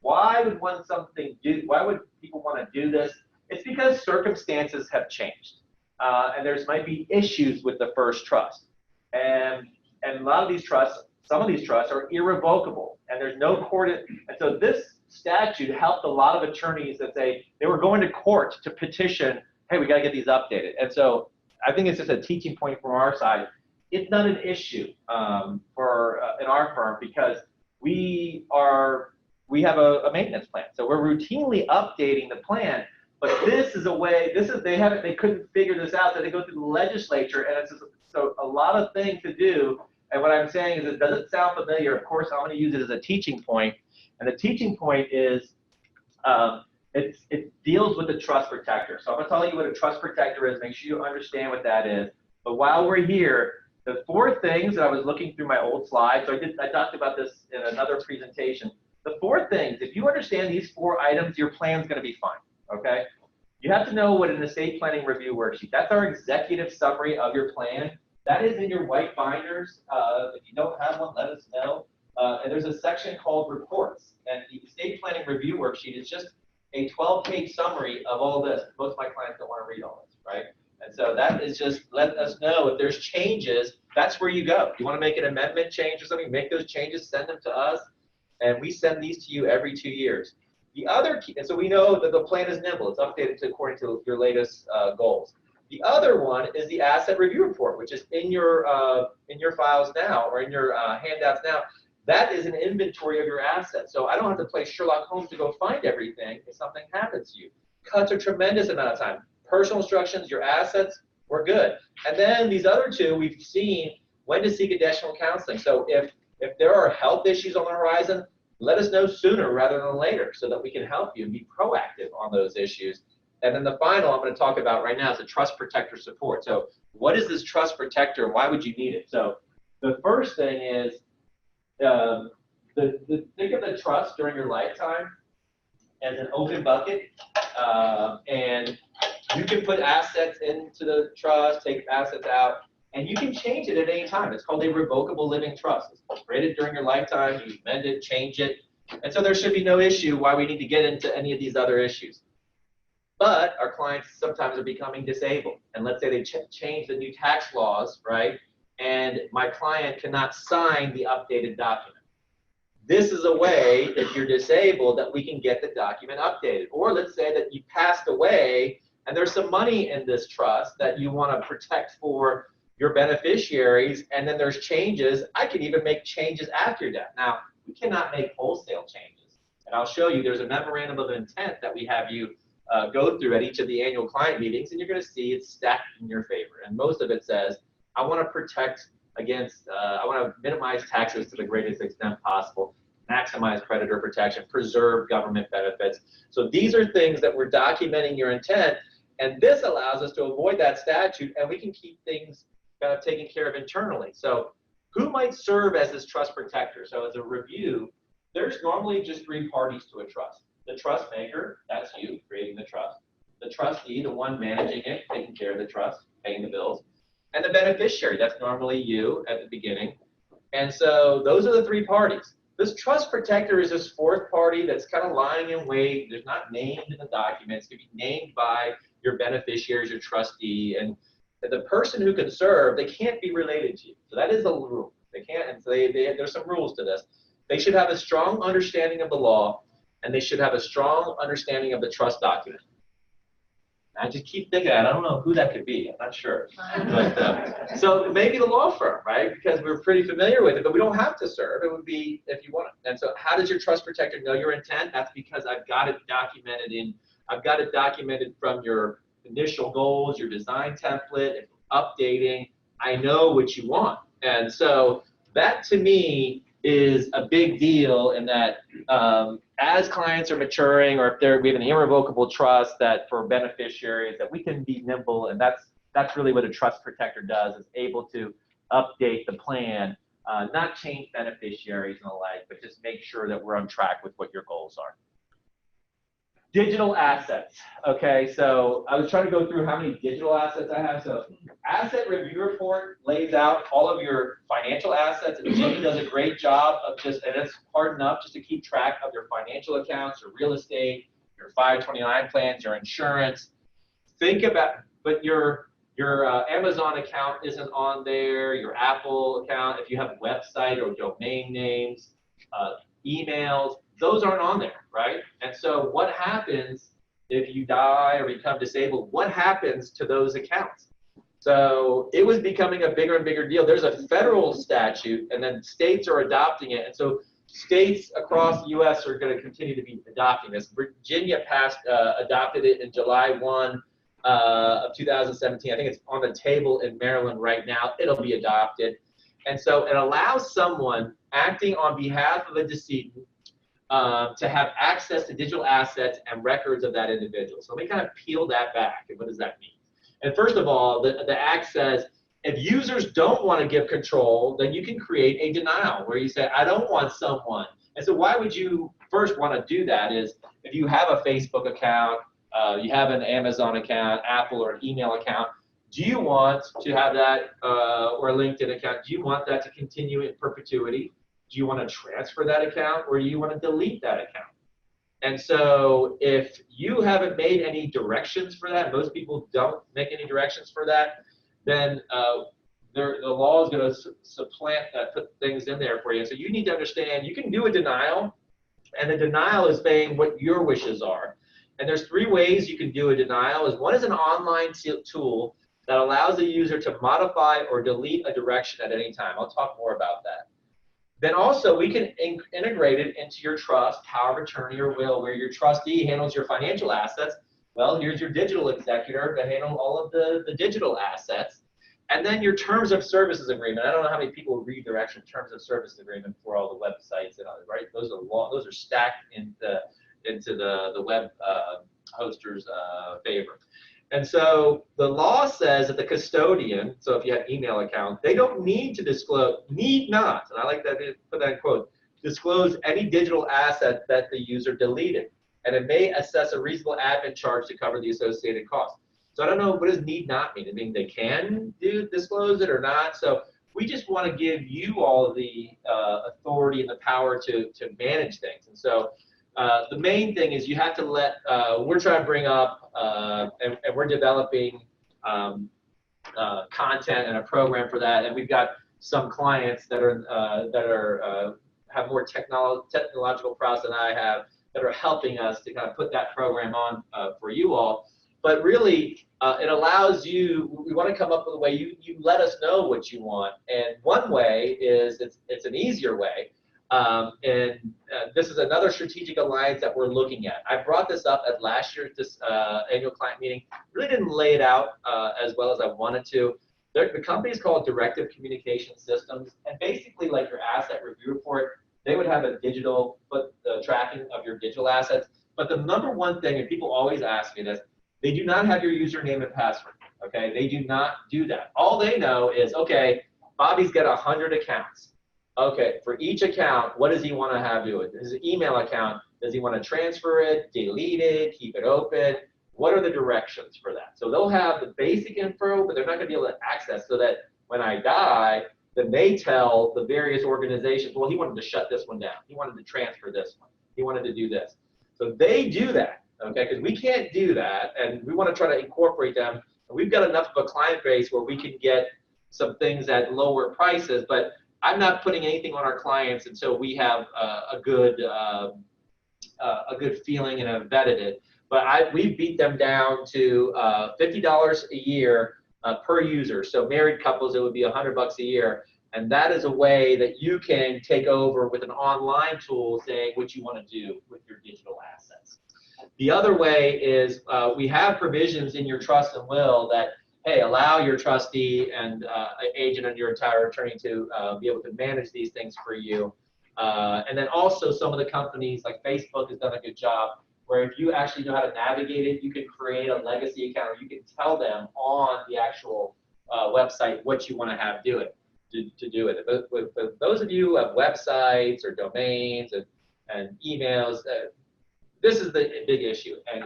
Why would why would people want to do this? It's because circumstances have changed. And there's might be issues with the first trust. And a lot of these trusts, some of these trusts are irrevocable, and there's no court. And so this statute helped a lot of attorneys that say they were going to court to petition, hey, we got to get these updated. And so I think it's just a teaching point from our side. It's not an issue in our firm, because we have a maintenance plan. So we're routinely updating the plan. But this is a way, they couldn't figure this out, so they go through the legislature, and it's so a lot of things to do. And what I'm saying is, does it sound familiar? Of course, I'm going to use it as a teaching point. And the teaching point is, it deals with the trust protector. So I'm going to tell you what a trust protector is, make sure you understand what that is. But while we're here, the 4 things that I was looking through my old slides, so I talked about this in another presentation. The 4 things, if you understand these 4 items, your plan's going to be fine. Okay, you have to know what an estate planning review worksheet. That's our executive summary of your plan. That is in your white binders. If you don't have one, let us know. And there's a section called reports. And the estate planning review worksheet is just a 12-page summary of all this. Most of my clients don't want to read all this, right? And so that is just letting us know if there's changes, that's where you go. If you want to make an amendment change or something, make those changes, send them to us. And we send these to you every 2 years. The other key, and so we know that the plan is nimble. It's updated according to your latest goals. The other one is the asset review report, which is in your files now, or in your handouts now. That is an inventory of your assets. So I don't have to play Sherlock Holmes to go find everything if something happens to you. Cuts a tremendous amount of time. Personal instructions, your assets, we're good. And then these other 2, we've seen when to seek additional counseling. So if there are health issues on the horizon, let us know sooner rather than later, so that we can help you and be proactive on those issues. And then the final I'm going to talk about right now is the trust protector support. So what is this trust protector, and why would you need it? So the first thing is, think of the trust during your lifetime as an open bucket, and you can put assets into the trust, take assets out, and you can change it at any time. It's called a revocable living trust. It's created during your lifetime. You amend it, change it. And so there should be no issue why we need to get into any of these other issues. But our clients sometimes are becoming disabled. And let's say they change the new tax laws, right? And my client cannot sign the updated document. This is a way, if you're disabled, that we can get the document updated. Or let's say that you passed away and there's some money in this trust that you want to protect for your beneficiaries, and then there's changes. I can even make changes after your death. Now, we cannot make wholesale changes. And I'll show you, there's a memorandum of intent that we have you go through at each of the annual client meetings, and you're going to see it's stacked in your favor. And most of it says, I want to protect against, I want to minimize taxes to the greatest extent possible, maximize creditor protection, preserve government benefits. So these are things that we're documenting your intent. And this allows us to avoid that statute, and we can keep things taken care of internally. So who might serve as this trust protector? So as a review, there's normally just three parties to a trust. The trust maker, that's you creating the trust. The trustee, the one managing it, taking care of the trust, paying the bills. And the beneficiary, that's normally you at the beginning. And so those are the three parties. This trust protector is this fourth party that's kind of lying in wait. There's not named in the documents. It can be named by your beneficiaries, your trustee, and the person who can serve, they can't be related to you. So that is a rule. They can't, and so there's some rules to this. They should have a strong understanding of the law, and they should have a strong understanding of the trust document. I just keep thinking, I don't know who that could be. I'm not sure. But, so maybe the law firm, right? Because we're pretty familiar with it, but we don't have to serve. It would be if you want it. And so how does your trust protector know your intent? That's because I've got it documented from your initial goals, your design template, updating. I know what you want. And so that to me is a big deal in that as clients are maturing, or if we have an irrevocable trust that for beneficiaries, that we can be nimble, and that's really what a trust protector does, is able to update the plan, not change beneficiaries and the like, but just make sure that we're on track with what your goals are. Digital assets. Okay, so I was trying to go through how many digital assets I have. So asset review report lays out all of your financial assets, and Jimmy does a great job of and it's hard enough just to keep track of your financial accounts, your real estate, your 529 plans, your insurance. Think about, but your Amazon account isn't on there, your Apple account, if you have a website or domain names, emails, those aren't on there, right? And so what happens if you die or become disabled? What happens to those accounts? So it was becoming a bigger and bigger deal. There's a federal statute, and then states are adopting it. And so states across the U.S. are going to continue to be adopting this. Virginia adopted it in July 1 of 2017. I think it's on the table in Maryland right now. It'll be adopted. And so it allows someone acting on behalf of a decedent to have access to digital assets and records of that individual. So let me kind of peel that back. And what does that mean? And first of all, the Act says if users don't want to give control, then you can create a denial where you say, I don't want someone. And so why would you first want to do that is if you have a Facebook account, you have an Amazon account, Apple, or an email account, do you want to have that, or a LinkedIn account, do you want that to continue in perpetuity? Do you want to transfer that account, or do you want to delete that account? And so if you haven't made any directions for that, most people don't make any directions for that, then the law is going to supplant that, put things in there for you. So you need to understand you can do a denial, and the denial is saying what your wishes are. And there's three ways you can do a denial. One is an online tool that allows the user to modify or delete a direction at any time. I'll talk more about that. Then also we can integrate it into your trust, power of attorney or will, where your trustee handles your financial assets. Well, here's your digital executor to handle all of the digital assets. And then your terms of services agreement. I don't know how many people read their actual terms of service agreement for all the websites and others, right? Those are stacked into the web hoster's favor. And so the law says that the custodian, so if you have email accounts, they don't need to disclose, need not, and I like that, put that in quote, disclose any digital asset that the user deleted. And it may assess a reasonable admin charge to cover the associated costs. So I don't know, what does need not mean? It means they can disclose it or not. So we just want to give you all the authority and the power to manage things. And so the main thing is you have to let, we're trying to bring up, and we're developing content and a program for that. And we've got some clients that have more technological prowess than I have that are helping us to kind of put that program on for you all. But really, it allows you, we want to come up with a way you let us know what you want. And one way is, it's an easier way. This is another strategic alliance that we're looking at. I brought this up at last year's annual client meeting. Really didn't lay it out as well as I wanted to. The company is called Directive Communication Systems, and basically like your asset review report, they would have a digital tracking of your digital assets. But the number one thing, and people always ask me this, They do not have your username and password, okay? They do not do that. All they know is, okay, Bobby's got 100 accounts. Okay, for each account, what does he want to have do it? His email account, does he want to transfer it, delete it, keep it open? What are the directions for that? So they'll have the basic info, but they're not going to be able to access so that when I die, then they tell the various organizations, well, he wanted to shut this one down. He wanted to transfer this one. He wanted to do this. So they do that, okay, because we can't do that, and we want to try to incorporate them. And we've got enough of a client base where we can get some things at lower prices, but I'm not putting anything on our clients until we have a good feeling and have vetted it. But we beat them down to $50 a year per user. So married couples, it would be $100 a year. And that is a way that you can take over with an online tool saying what you want to do with your digital assets. The other way is we have provisions in your trust and will that, hey, allow your trustee and agent and your entire attorney to be able to manage these things for you. And then also some of the companies like Facebook has done a good job where if you actually know how to navigate it, you can create a legacy account, or you can tell them on the actual website what you want to have do it. To do it. But with those of you who have websites or domains and emails, this is the big issue. And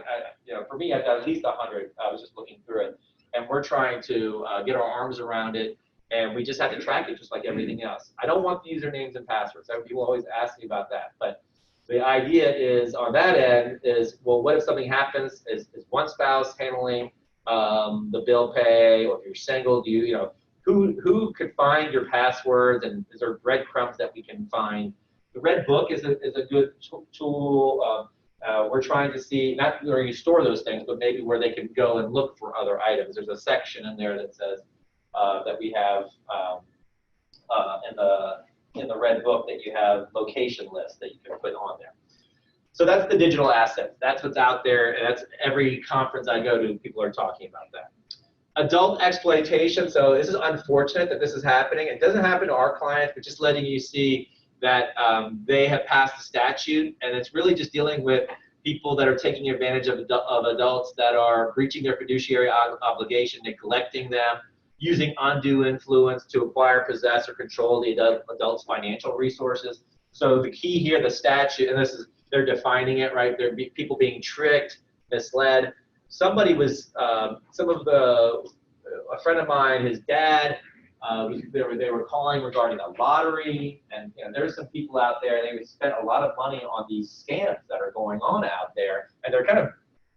for me, I've got at least 100. I was just looking through it, and we're trying to get our arms around it, and we just have to track it just like everything else. I don't want the usernames and passwords. People always ask me about that, but the idea is on that end is, well, what if something happens? Is one spouse handling the bill pay, or if you're single, do you who could find your passwords, and is there breadcrumbs that we can find? The Red Book is a good tool. We're trying to see, not where you store those things, but maybe where they can go and look for other items. There's a section in there that says that we have in the Red Book that you have location lists that you can put on there. So that's the digital assets. That's what's out there, and that's every conference I go to, people are talking about that. Adult exploitation, so this is unfortunate that this is happening. It doesn't happen to our clients, but just letting you see that they have passed a statute, and it's really just dealing with people that are taking advantage of adults that are breaching their fiduciary obligation, neglecting them, using undue influence to acquire, possess, or control the adult's financial resources. So the key here, the statute, and this is, they're defining it, right? There be people being tricked, misled. Somebody was, a friend of mine, his dad, they were calling regarding a lottery, and there's some people out there, and they spent a lot of money on these scams that are going on out there, and they're kind of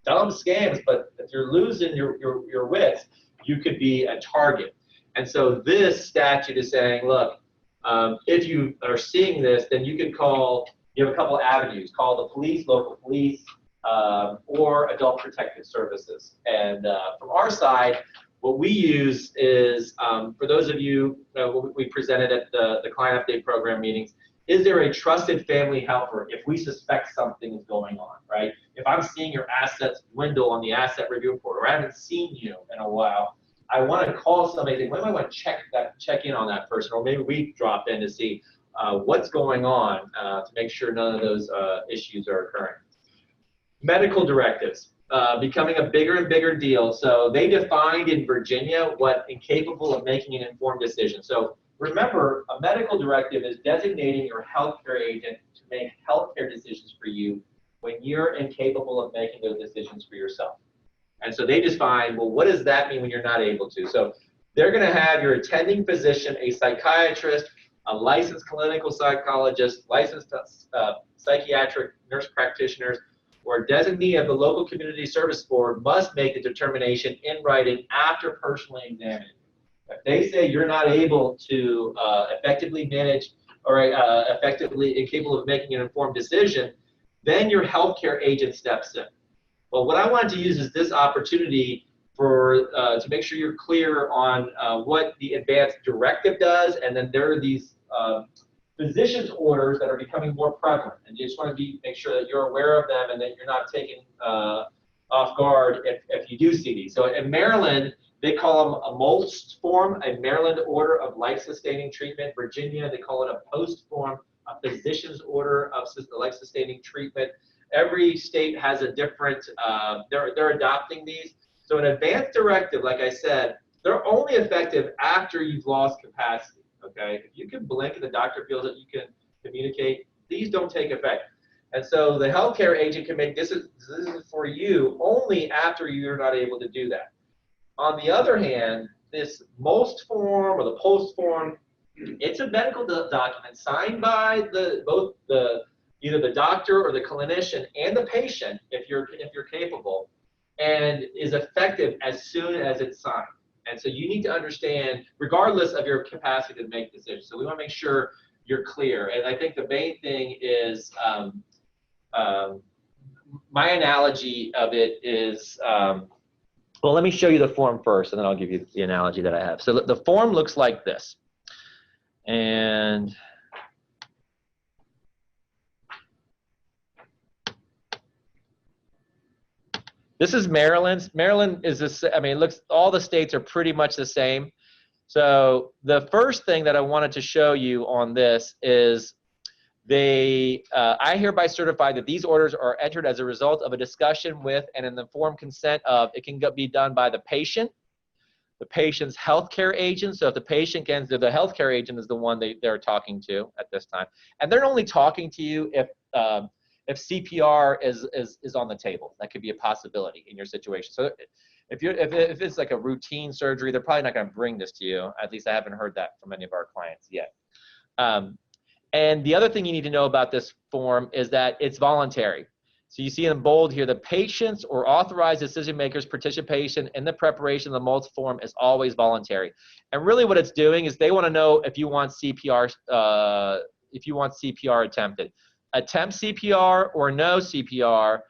dumb scams, but if you're losing your wits, you could be a target. And so this statute is saying, look, if you are seeing this, then you can call, you have a couple of avenues, call the police, local police, or Adult Protective Services. And from our side, what we use is, for those of you, we presented at the client update program meetings, is there a trusted family helper if we suspect something is going on, right? If I'm seeing your assets dwindle on the asset review report, or I haven't seen you in a while, I want to call somebody and say, I want to check in on that person, or maybe we drop in to see what's going on to make sure none of those issues are occurring. Medical directives, becoming a bigger and bigger deal. So they defined in Virginia what incapable of making an informed decision. So remember, a medical directive is designating your healthcare agent to make healthcare decisions for you when you're incapable of making those decisions for yourself. And so they define, well, what does that mean when you're not able to? So they're going to have your attending physician, a psychiatrist, a licensed clinical psychologist, licensed psychiatric nurse practitioners, or a designee of the local community service board must make a determination in writing after personally examining. If they say you're not able to effectively manage or effectively incapable of making an informed decision, then your healthcare agent steps in. Well, what I wanted to use is this opportunity for to make sure you're clear on what the advanced directive does, and then there are these physician's orders that are becoming more prevalent, and you just want to make sure that you're aware of them and that you're not taken off guard if you do see these. So in Maryland, they call them a MOLST form, a Maryland Order of Life-Sustaining Treatment. Virginia, they call it a POST form, a Physician's Order of Life-Sustaining Treatment. every state has a different, they're adopting these. So an advanced directive, like I said, they're only effective after you've lost capacity, okay? If you can blink and the doctor feels that you can communicate, these don't take effect. And so the healthcare agent can make this is for you only after you're not able to do that. On the other hand, this most form or the post form, it's a medical document signed by both either the doctor or the clinician and the patient, if you're capable, and is effective as soon as it's signed. And so you need to understand, regardless of your capacity to make decisions. So we want to make sure you're clear. And I think the main thing is, my analogy of it is, well, let me show you the form first, and then I'll give you the analogy that I have. So the form looks like this. And this is Maryland's. Maryland is this, I mean, it looks, all the states are pretty much the same. So the first thing that I wanted to show you on this is I hereby certify that these orders are entered as a result of a discussion with and in the informed consent of, it can be done by the patient's healthcare agent. So if the patient the healthcare agent is the one they're talking to at this time. And they're only talking to you if CPR is on the table. That could be a possibility in your situation. So if it's like a routine surgery, they're probably not going to bring this to you. At least I haven't heard that from any of our clients yet. And the other thing you need to know about this form is that it's voluntary. So you see in bold here, the patient's or authorized decision makers' participation in the preparation of the MOLTS form is always voluntary. And really what it's doing is they want to know if you want CPR, attempted. Attempt CPR or no CPR.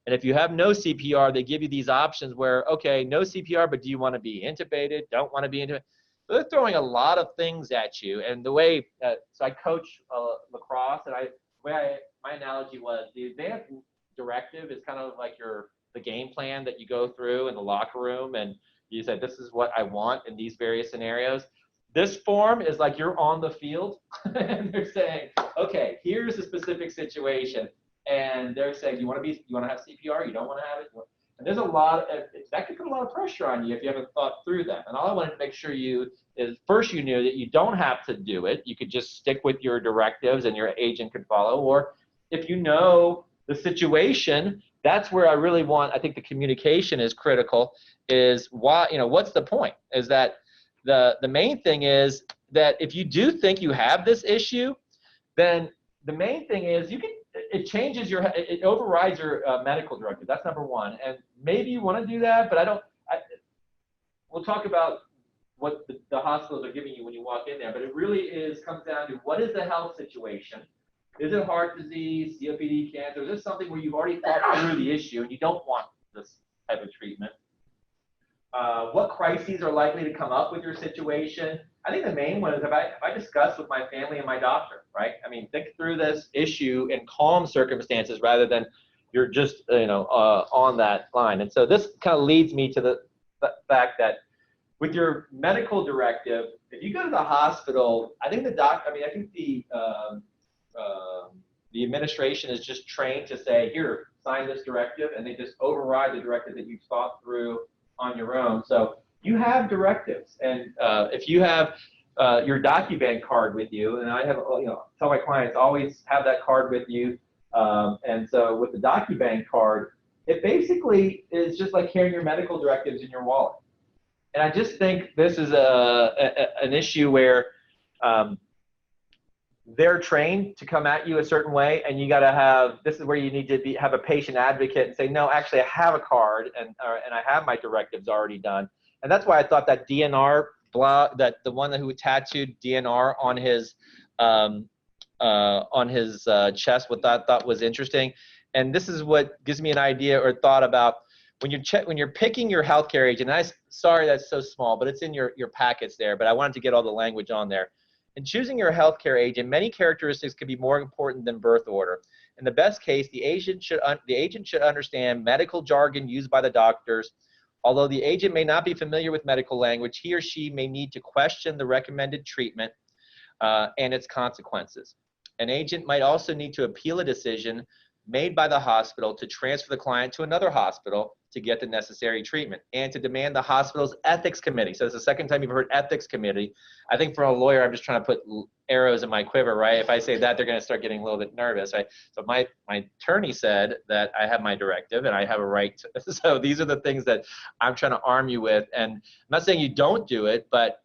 And if you have no CPR, they give you these options where, okay, no CPR, but do you want to be intubated? Don't want to be intubated? So they're throwing a lot of things at you. And the way, so I coach lacrosse, and my analogy was the advanced directive is kind of like the game plan that you go through in the locker room, and you said, this is what I want in these various scenarios. This form is like you're on the field, and they're saying, okay, here's a specific situation, and they're saying, you want to have CPR? You don't want to have it? And there's a lot of, that could put a lot of pressure on you if you haven't thought through that. And all I wanted to make sure is first you knew that you don't have to do it. You could just stick with your directives and your agent could follow. Or if you know the situation, that's where I think the communication is critical, is why, what's the point? Is that the main thing is that if you do think you have this issue, then the main thing is it overrides your medical directive. That's number one. And maybe you want to do that, but we'll talk about what the hospitals are giving you when you walk in there, but it really comes down to, what is the health situation? Is it heart disease, COPD, cancer? Is this something where you've already thought through the issue and you don't want this type of treatment? What crises are likely to come up with your situation? I think the main one is if I discuss with my family and my doctor, right? I mean, think through this issue in calm circumstances rather than you're just, on that line. And so this kind of leads me to the fact that with your medical directive, if you go to the hospital, I think the administration is just trained to say, here, sign this directive, and they just override the directive that you've thought through on your own. So you have directives, and if you have your DocuBank card with you, and I have, tell my clients always have that card with you. And so with the DocuBank card, it basically is just like carrying your medical directives in your wallet. And I just think this is an issue where they're trained to come at you a certain way, and you got to have, this is where you need to have a patient advocate and say, no, actually I have a card and I have my directives already done. And that's why I thought that DNR blog, that the one who tattooed DNR on his chest, what I thought was interesting. And this is what gives me an idea or thought about when you're picking your healthcare agent. And sorry that's so small, but it's in your packets there, but I wanted to get all the language on there. In choosing your healthcare agent, many characteristics can be more important than birth order. In the best case, the agent should understand medical jargon used by the doctors. Although the agent may not be familiar with medical language, he or she may need to question the recommended treatment and its consequences. An agent might also need to appeal a decision made by the hospital to transfer the client to another hospital to get the necessary treatment, and to demand the hospital's ethics committee. So it's the second time you've heard ethics committee. I think for a lawyer, I'm just trying to put arrows in my quiver, right? If I say that, they're going to start getting a little bit nervous, right? So my attorney said that I have my directive and I have a right to, so these are the things that I'm trying to arm you with. And I'm not saying you don't do it, but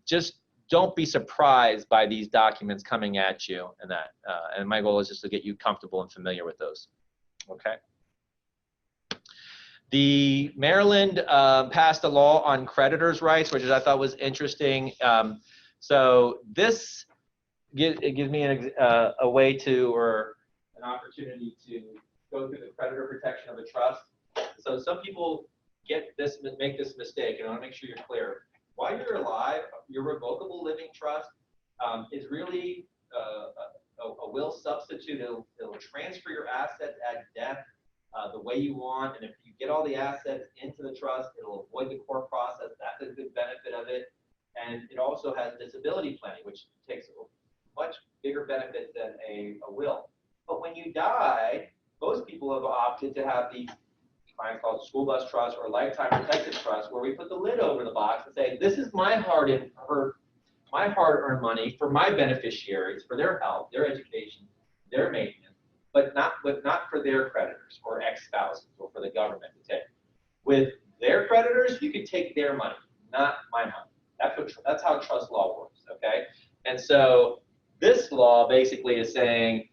just don't be surprised by these documents coming at you and that. And my goal is just to get you comfortable and familiar with those. Okay. The Maryland passed a law on creditors' rights, which I thought was interesting. So this gives me a way to, or an opportunity to go through the creditor protection of a trust. So some people make this mistake, and I want to make sure you're clear. While you're alive, your revocable living trust is really a will substitute. It'll transfer your assets at death the way you want, and if you get all the assets into the trust, it'll avoid the court process. That's a good benefit of it. And it also has disability planning, which takes a much bigger benefit than a will. But when you die, most people have opted to have these clients called school bus trust or lifetime protected trust, where we put the lid over the box and say, this is my hard-earned money for my beneficiaries, for their health, their education, their maintenance, but not for their creditors or ex-spouses or for the government to take. With their creditors, you can take their money, not my money. That's how trust law works, okay? And so this law basically is saying,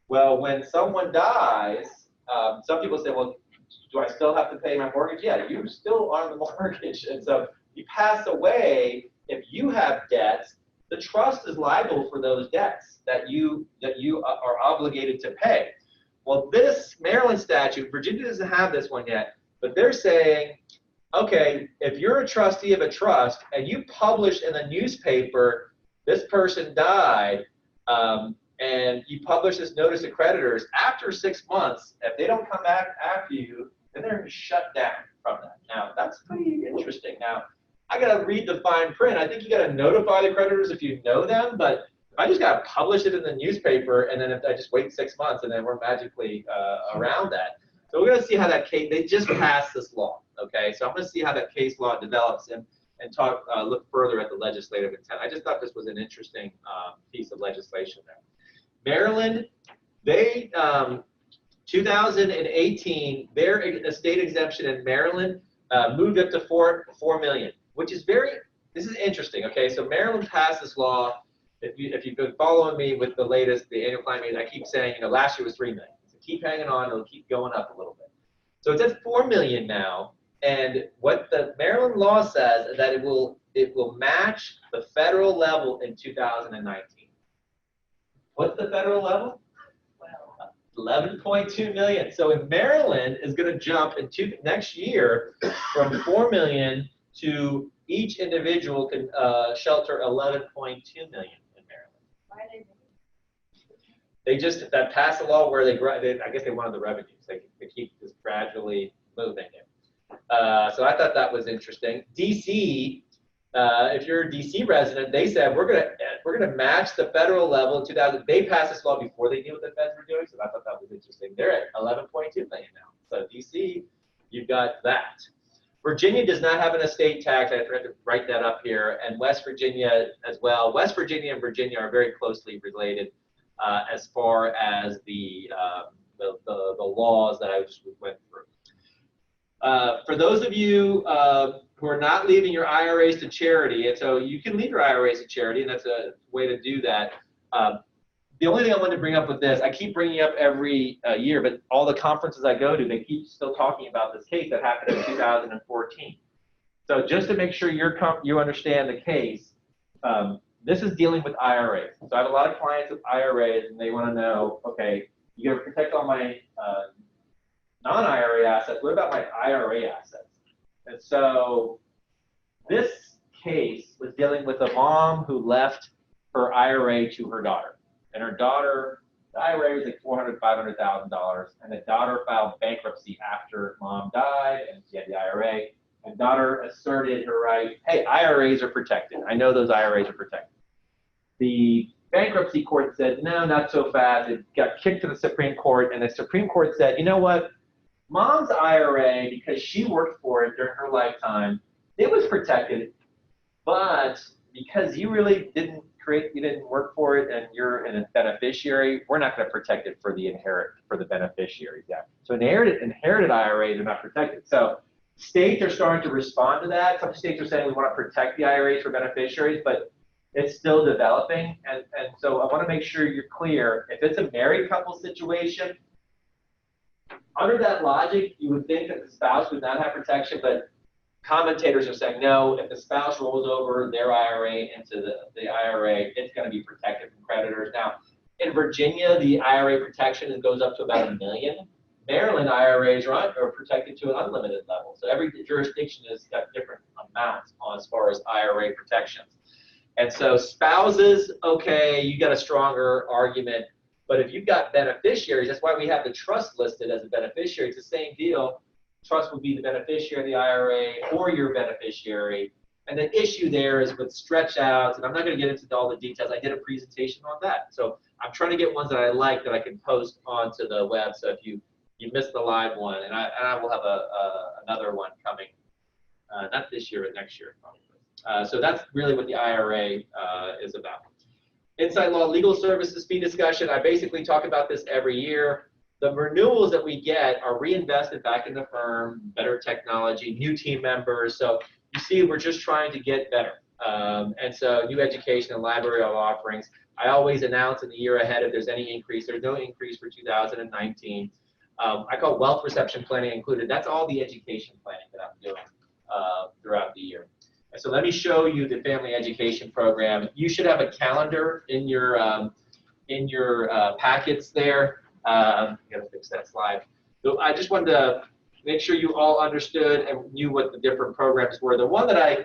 well, when someone dies, some people say, well, do I still have to pay my mortgage? Yeah, you still are the mortgage. And so you pass away, if you have debts, the trust is liable for those debts that you are obligated to pay. Well, this Maryland statute, Virginia doesn't have this one yet, but they're saying, okay, if you're a trustee of a trust and you publish in the newspaper, this person died, and you publish this notice to creditors, after 6 months, if they don't come back after you, then they're shut down from that. Now, that's pretty interesting. Now, I got to read the fine print. I think you got to notify the creditors if you know them, but if I just got to publish it in the newspaper, and then if I just wait 6 months, and then we're magically around that. So we're going to see how that case, they just passed this law, okay? So I'm going to see how that case law develops and look further at the legislative intent. I just thought this was an interesting piece of legislation there. Maryland, they, 2018, their estate exemption in Maryland moved up to 4 million, which is this is interesting, okay? So Maryland passed this law. If you've been following me with the annual climate meeting, I keep saying, last year was 3 million. So keep hanging on, it'll keep going up a little bit. So it's at 4 million now, and what the Maryland law says is that it will match the federal level in 2019. What's the federal level? 11.2 million. So in Maryland is going to jump next year from 4 million to each individual can shelter 11.2 million in Maryland. Why are they? They just passed a law where I guess they wanted the revenues. They keep this gradually moving it. So I thought that was interesting. DC, if you're a DC resident, they said we're gonna match the federal level in 2000. They passed this law before they knew what the feds were doing, so I thought that was interesting. They're at 11.2 million now. So DC, you've got that. Virginia does not have an estate tax. I tried to write that up here, and West Virginia as well. West Virginia and Virginia are very closely related as far as the laws that I just went through. For those of you who are not leaving your IRAs to charity, and so you can leave your IRAs to charity, and that's a way to do that. The only thing I wanted to bring up with this, I keep bringing up every year, but all the conferences I go to, they keep still talking about this case that happened in 2014. So just to make sure you understand the case, this is dealing with IRAs. So I have a lot of clients with IRAs, and they want to know, okay, you got to protect all my non-IRA assets. What about my IRA assets? And so this case was dealing with a mom who left her IRA to her daughter. And her daughter, the IRA was like $400,000, $500,000, and the daughter filed bankruptcy after mom died, and she had the IRA. And daughter asserted her right, hey, IRAs are protected. I know those IRAs are protected. The bankruptcy court said, no, not so fast. It got kicked to the Supreme Court, and the Supreme Court said, you know what? Mom's IRA, because she worked for it during her lifetime, it was protected, but because you really didn't you didn't work for it, and you're a beneficiary, we're not going to protect it for the beneficiaries. Yeah. So inherited IRAs are not protected. So states are starting to respond to that. Some states are saying we want to protect the IRAs for beneficiaries, but it's still developing. And so I want to make sure you're clear. If it's a married couple situation, under that logic, you would think that the spouse would not have protection, but commentators are saying, no, if the spouse rolls over their IRA into the IRA, it's going to be protected from creditors. Now, in Virginia, the IRA protection goes up to about $1 million. Maryland IRAs are protected to an unlimited level. So every jurisdiction has got different amounts as far as IRA protections. And so spouses, okay, you got a stronger argument. But if you've got beneficiaries, that's why we have the trust listed as a beneficiary. It's the same deal. Trust would be the beneficiary of the IRA or your beneficiary. And the issue there is with stretch outs, and I'm not going to get into all the details. I did a presentation on that. So I'm trying to get ones that I like that I can post onto the web. So if you missed the live one, and I will have another one coming, not this year, but next year probably. So that's really what the IRA is about. Insight Law Legal Services fee discussion. I basically talk about this every year. The renewals that we get are reinvested back in the firm, better technology, new team members. So you see, we're just trying to get better. And so new education and library offerings. I always announce in the year ahead if there's any increase. There's no increase for 2019. I call wealth reception planning included. That's all the education planning that I'm doing throughout the year. And so let me show you the family education program. You should have a calendar in your packets there. I gotta fix that slide. So I just wanted to make sure you all understood and knew what the different programs were. The one that I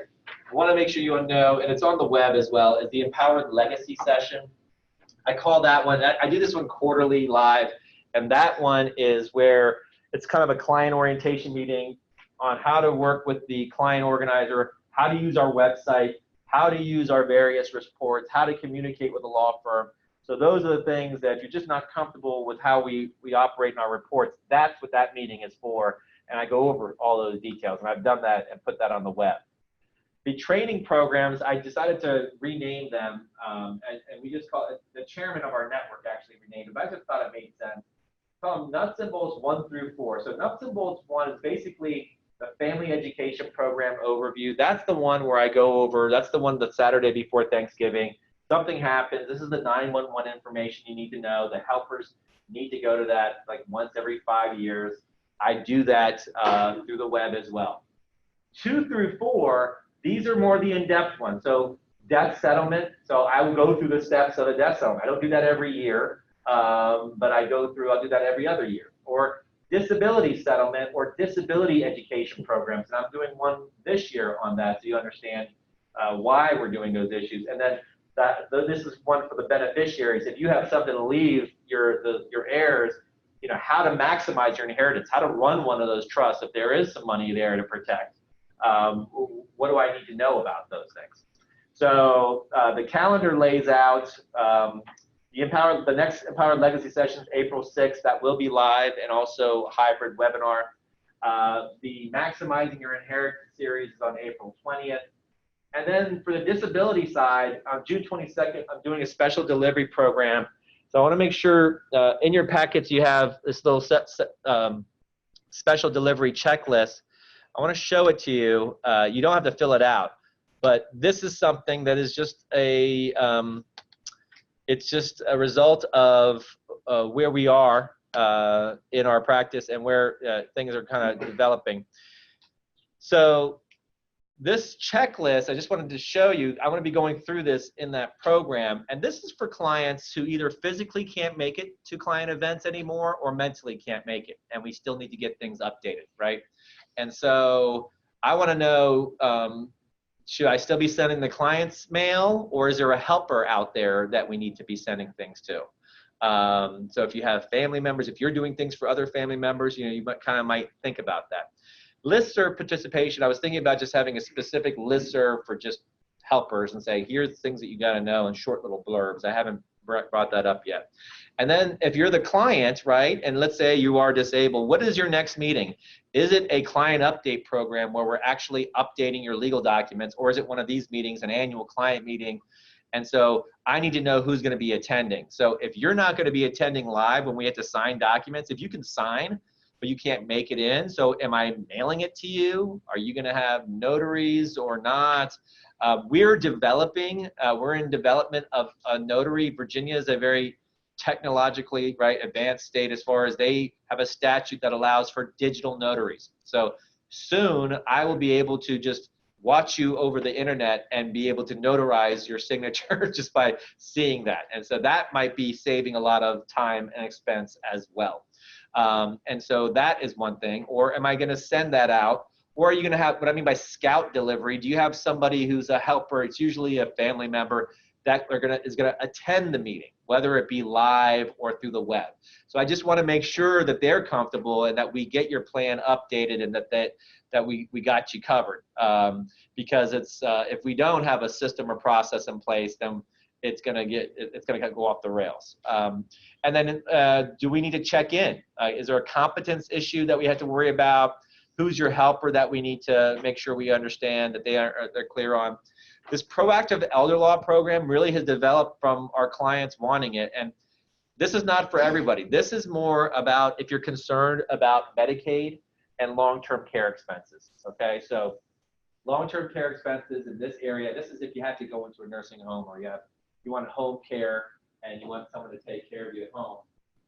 want to make sure you know, and it's on the web as well, is the Empowered Legacy session. I call that one, I do this one quarterly live, and that one is where it's kind of a client orientation meeting on how to work with the client organizer, how to use our website, how to use our various reports, how to communicate with a law firm. So those are the things that if you're just not comfortable with how we operate in our reports, that's what that meeting is for. And I go over all those details, and I've done that and put that on the web. The training programs, I decided to rename them, and we just call it, the chairman of our network actually renamed them, but I just thought it made sense. Call them Nuts and Bolts 1 through 4. So Nuts and Bolts 1 is basically the family education program overview. That's the one where I go over, that's the one that's Saturday before Thanksgiving. Something happens, this is the 911 information you need to know. The helpers need to go to that like once every 5 years. I do that through the web as well. 2 through 4, these are more the in-depth ones. So death settlement, so I will go through the steps of a death settlement. I don't do that every year, but I'll do that every other year. Or disability settlement or disability education programs. And I'm doing one this year on that so you understand why we're doing those issues. And then this is one for the beneficiaries. If you have something to leave your heirs, you know, how to maximize your inheritance, how to run one of those trusts if there is some money there to protect. What do I need to know about those things? So the calendar lays out the next Empowered Legacy session is April 6th. That will be live and also a hybrid webinar. The Maximizing Your Inheritance series is on April 20th. And then for the disability side, on June 22nd, I'm doing a special delivery program. So I want to make sure in your packets you have this little special delivery checklist. I want to show it to you. You don't have to fill it out, but this is something that is just it's just a result of where we are in our practice and where things are kind of developing. So this checklist, I just wanted to show you, I want to be going through this in that program, and this is for clients who either physically can't make it to client events anymore or mentally can't make it, and we still need to get things updated, right? And so I want to know, should I still be sending the client's mail, or is there a helper out there that we need to be sending things to? So if you have family members, if you're doing things for other family members, you know, you might think about that. Listserv participation, I was thinking about just having a specific listserv for just helpers and say, here's things that you got to know in short little blurbs. I haven't brought that up yet. And then if you're the client, right, and let's say you are disabled, what is your next meeting? Is it a client update program where we're actually updating your legal documents, or is it one of these meetings, an annual client meeting? And so I need to know who's going to be attending. So if you're not going to be attending live when we have to sign documents, if you can sign, but you can't make it in, so am I mailing it to you? Are you going to have notaries or not? We're in development of a notary. Virginia is a very technologically advanced state as far as they have a statute that allows for digital notaries. So soon I will be able to just watch you over the internet and be able to notarize your signature just by seeing that. And so that might be saving a lot of time and expense as well. And so that is one thing. Or am I going to send that out? Or are you going to have, what I mean by scout delivery, do you have somebody who's a helper? It's usually a family member that is going to attend the meeting, whether it be live or through the web. So I just want to make sure that they're comfortable and that we get your plan updated and that we got you covered. Because it's if we don't have a system or process in place, then it's going to go off the rails. And then do we need to check in? Is there a competence issue that we have to worry about? Who's your helper that we need to make sure we understand that they're clear on? This proactive elder law program really has developed from our clients wanting it. And this is not for everybody. This is more about if you're concerned about Medicaid and long-term care expenses, okay? So long-term care expenses in this area, this is if you have to go into a nursing home or you want home care and you want someone to take care of you at home.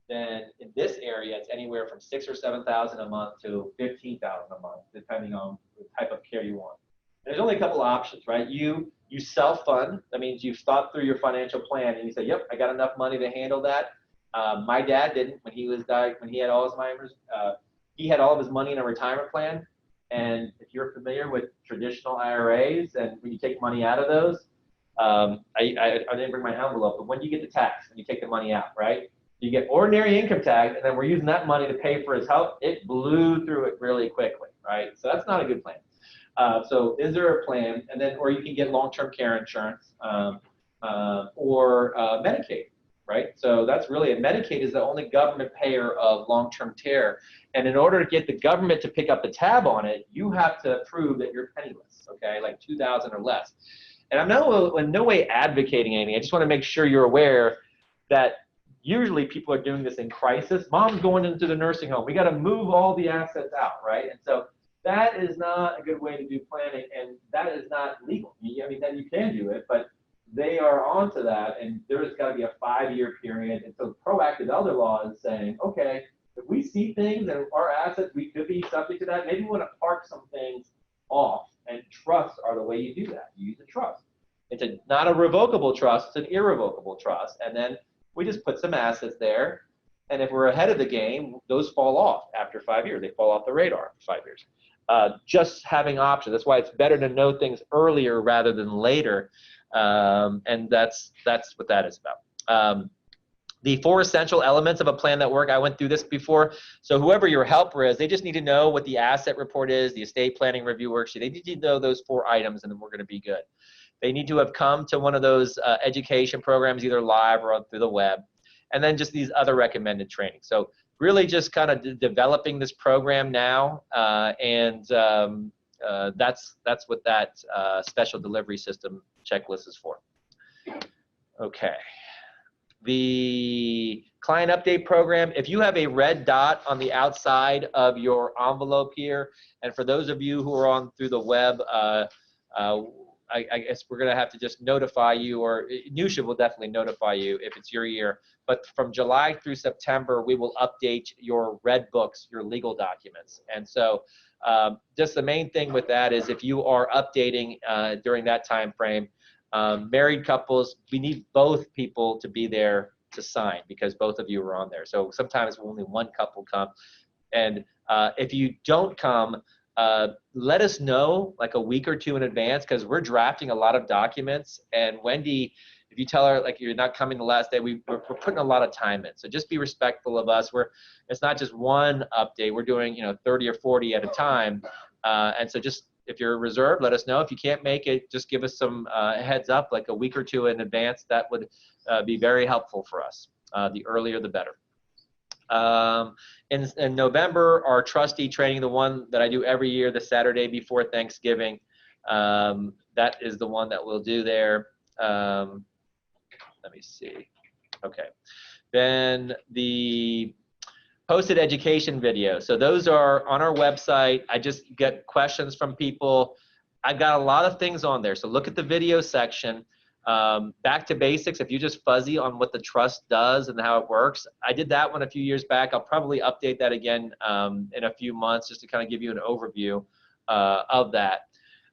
Then in this area, it's anywhere from $6,000 or $7,000 a month to $15,000 a month, depending on the type of care you want. There's only a couple of options, right? You self-fund. That means you've thought through your financial plan and you say, yep, I got enough money to handle that. My dad didn't when he was when he had Alzheimer's. He had all of his money in a retirement plan. And if you're familiar with traditional IRAs and when you take money out of those, I didn't bring my envelope, but when you get the tax and you take the money out, right? You get ordinary income tax, and then we're using that money to pay for his health. It blew through it really quickly, right? So that's not a good plan. So is there a plan? And then, or you can get long-term care insurance or Medicaid, right? So that's really it. Medicaid is the only government payer of long-term care. And in order to get the government to pick up the tab on it, you have to prove that you're penniless, okay? Like $2,000 or less. And I'm in no way advocating anything. I just want to make sure you're aware that usually people are doing this in crisis. Mom's going into the nursing home. We got to move all the assets out, right? And so that is not a good way to do planning, and that is not legal. I mean, then you can do it, but they are onto that, and there's got to be a 5-year period. And so proactive elder law is saying, okay, if we see things and our assets, we could be subject to that. Maybe we want to park some things off, and trusts are the way you do that. You use a trust. It's not a revocable trust, it's an irrevocable trust. And then we just put some assets there, and if we're ahead of the game, those fall off after 5 years. They fall off the radar for 5 years. Just having options. That's why it's better to know things earlier rather than later, and that's what that is about. The 4 essential elements of a plan that work, I went through this before. So whoever your helper is, they just need to know what the asset report is, the estate planning review worksheet. They need to know those 4 items, and then we're going to be good. They need to have come to one of those education programs, either live or through the web, and then just these other recommended trainings. So really just kind of developing this program now, and that's what that special delivery system checklist is for. Okay. The client update program, if you have a red dot on the outside of your envelope here, and for those of you who are on through the web, I guess we're going to have to just notify you, or Nusha will definitely notify you if it's your year. But from July through September, we will update your red books, your legal documents. And so just the main thing with that is if you are updating during that time frame, married couples, we need both people to be there to sign because both of you are on there. So sometimes only one couple come. And if you don't come, let us know like a week or 2 in advance because we're drafting a lot of documents. And Wendy, if you tell her like you're not coming the last day, we're putting a lot of time in. So just be respectful of us. It's not just one update. We're doing 30 or 40 at a time. And so just if you're reserved, let us know. If you can't make it, just give us some heads up, like a week or two in advance. That would be very helpful for us. The earlier, the better. In November, our trustee training, the one that I do every year, the Saturday before Thanksgiving, that is the one that we'll do there. Let me see. Okay. Then the posted education video. So those are on our website. I just get questions from people. I've got a lot of things on there. So look at the video section. Back to basics, if you're just fuzzy on what the trust does and how it works. I did that one a few years back. I'll probably update that again in a few months just to kind of give you an overview of that.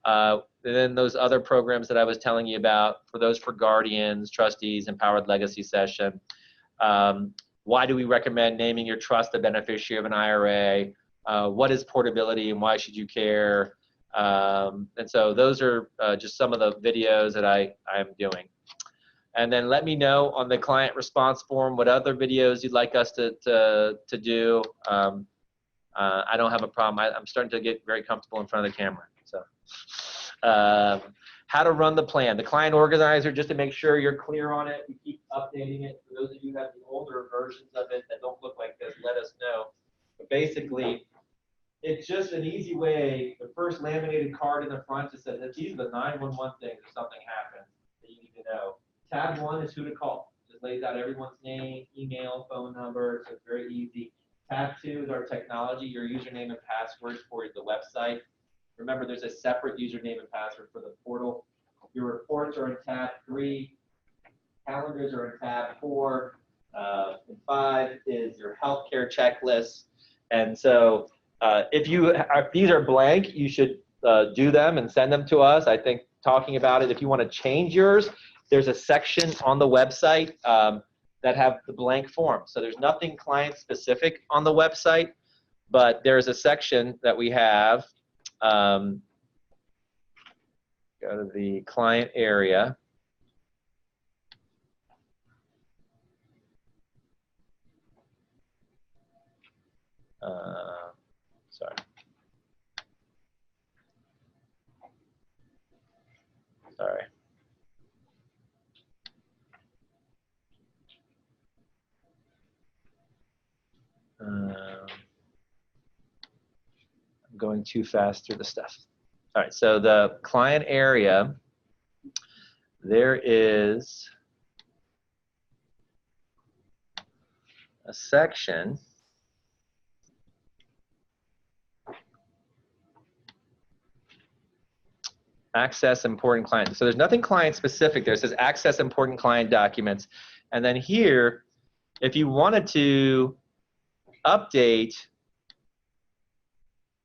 And then those other programs that I was telling you about, for those for guardians, trustees, empowered legacy session. Why do we recommend naming your trust the beneficiary of an IRA? What is portability and why should you care? And so those are just some of the videos that I am doing. And then let me know on the client response form what other videos you'd like us to do. I don't have a problem. I'm starting to get very comfortable in front of the camera. So how to run the plan. The client organizer, just to make sure you're clear on it. We keep updating it. For those of you who have the older versions of it that don't look like this, let us know. But basically, it's just an easy way. The first laminated card in the front just says, these are the 911 things if something happens that you need to know. Tab 1 is who to call. Just lays out everyone's name, email, phone number, so it's very easy. Tab 2 is our technology, your username and password for the website. Remember, there's a separate username and password for the portal. Your reports are in tab 3. Calendars are in tab 4. And 5 is your healthcare checklist. And so if these are blank, you should do them and send them to us. I think talking about it, if you want to change yours, there's a section on the website that have the blank form. So there's nothing client specific on the website, but there's a section that we have. Go to the client area. Sorry. Sorry. I'm going too fast through the stuff. All right, so the client area, there is a section access important client. So there's nothing client specific there. It says access important client documents. And then here, if you wanted to update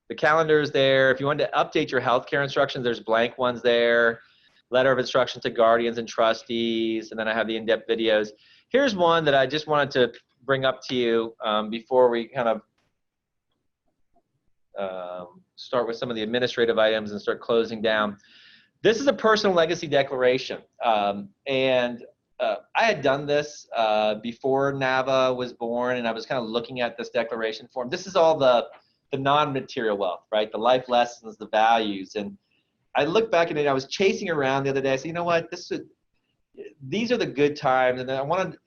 the calendars there, if you wanted to update your healthcare instructions, there's blank ones there. Letter of instruction to guardians and trustees. And then I have the in-depth videos. Here's one that I just wanted to bring up to you before we kind of start with some of the administrative items and start closing down. This is a personal legacy declaration. I had done this before NAVA was born, and I was kind of looking at this declaration form. This is all the non-material wealth, right? The life lessons, the values. And I looked back at it, I was chasing around the other day. I said, you know what, these are the good times. And then I wanted,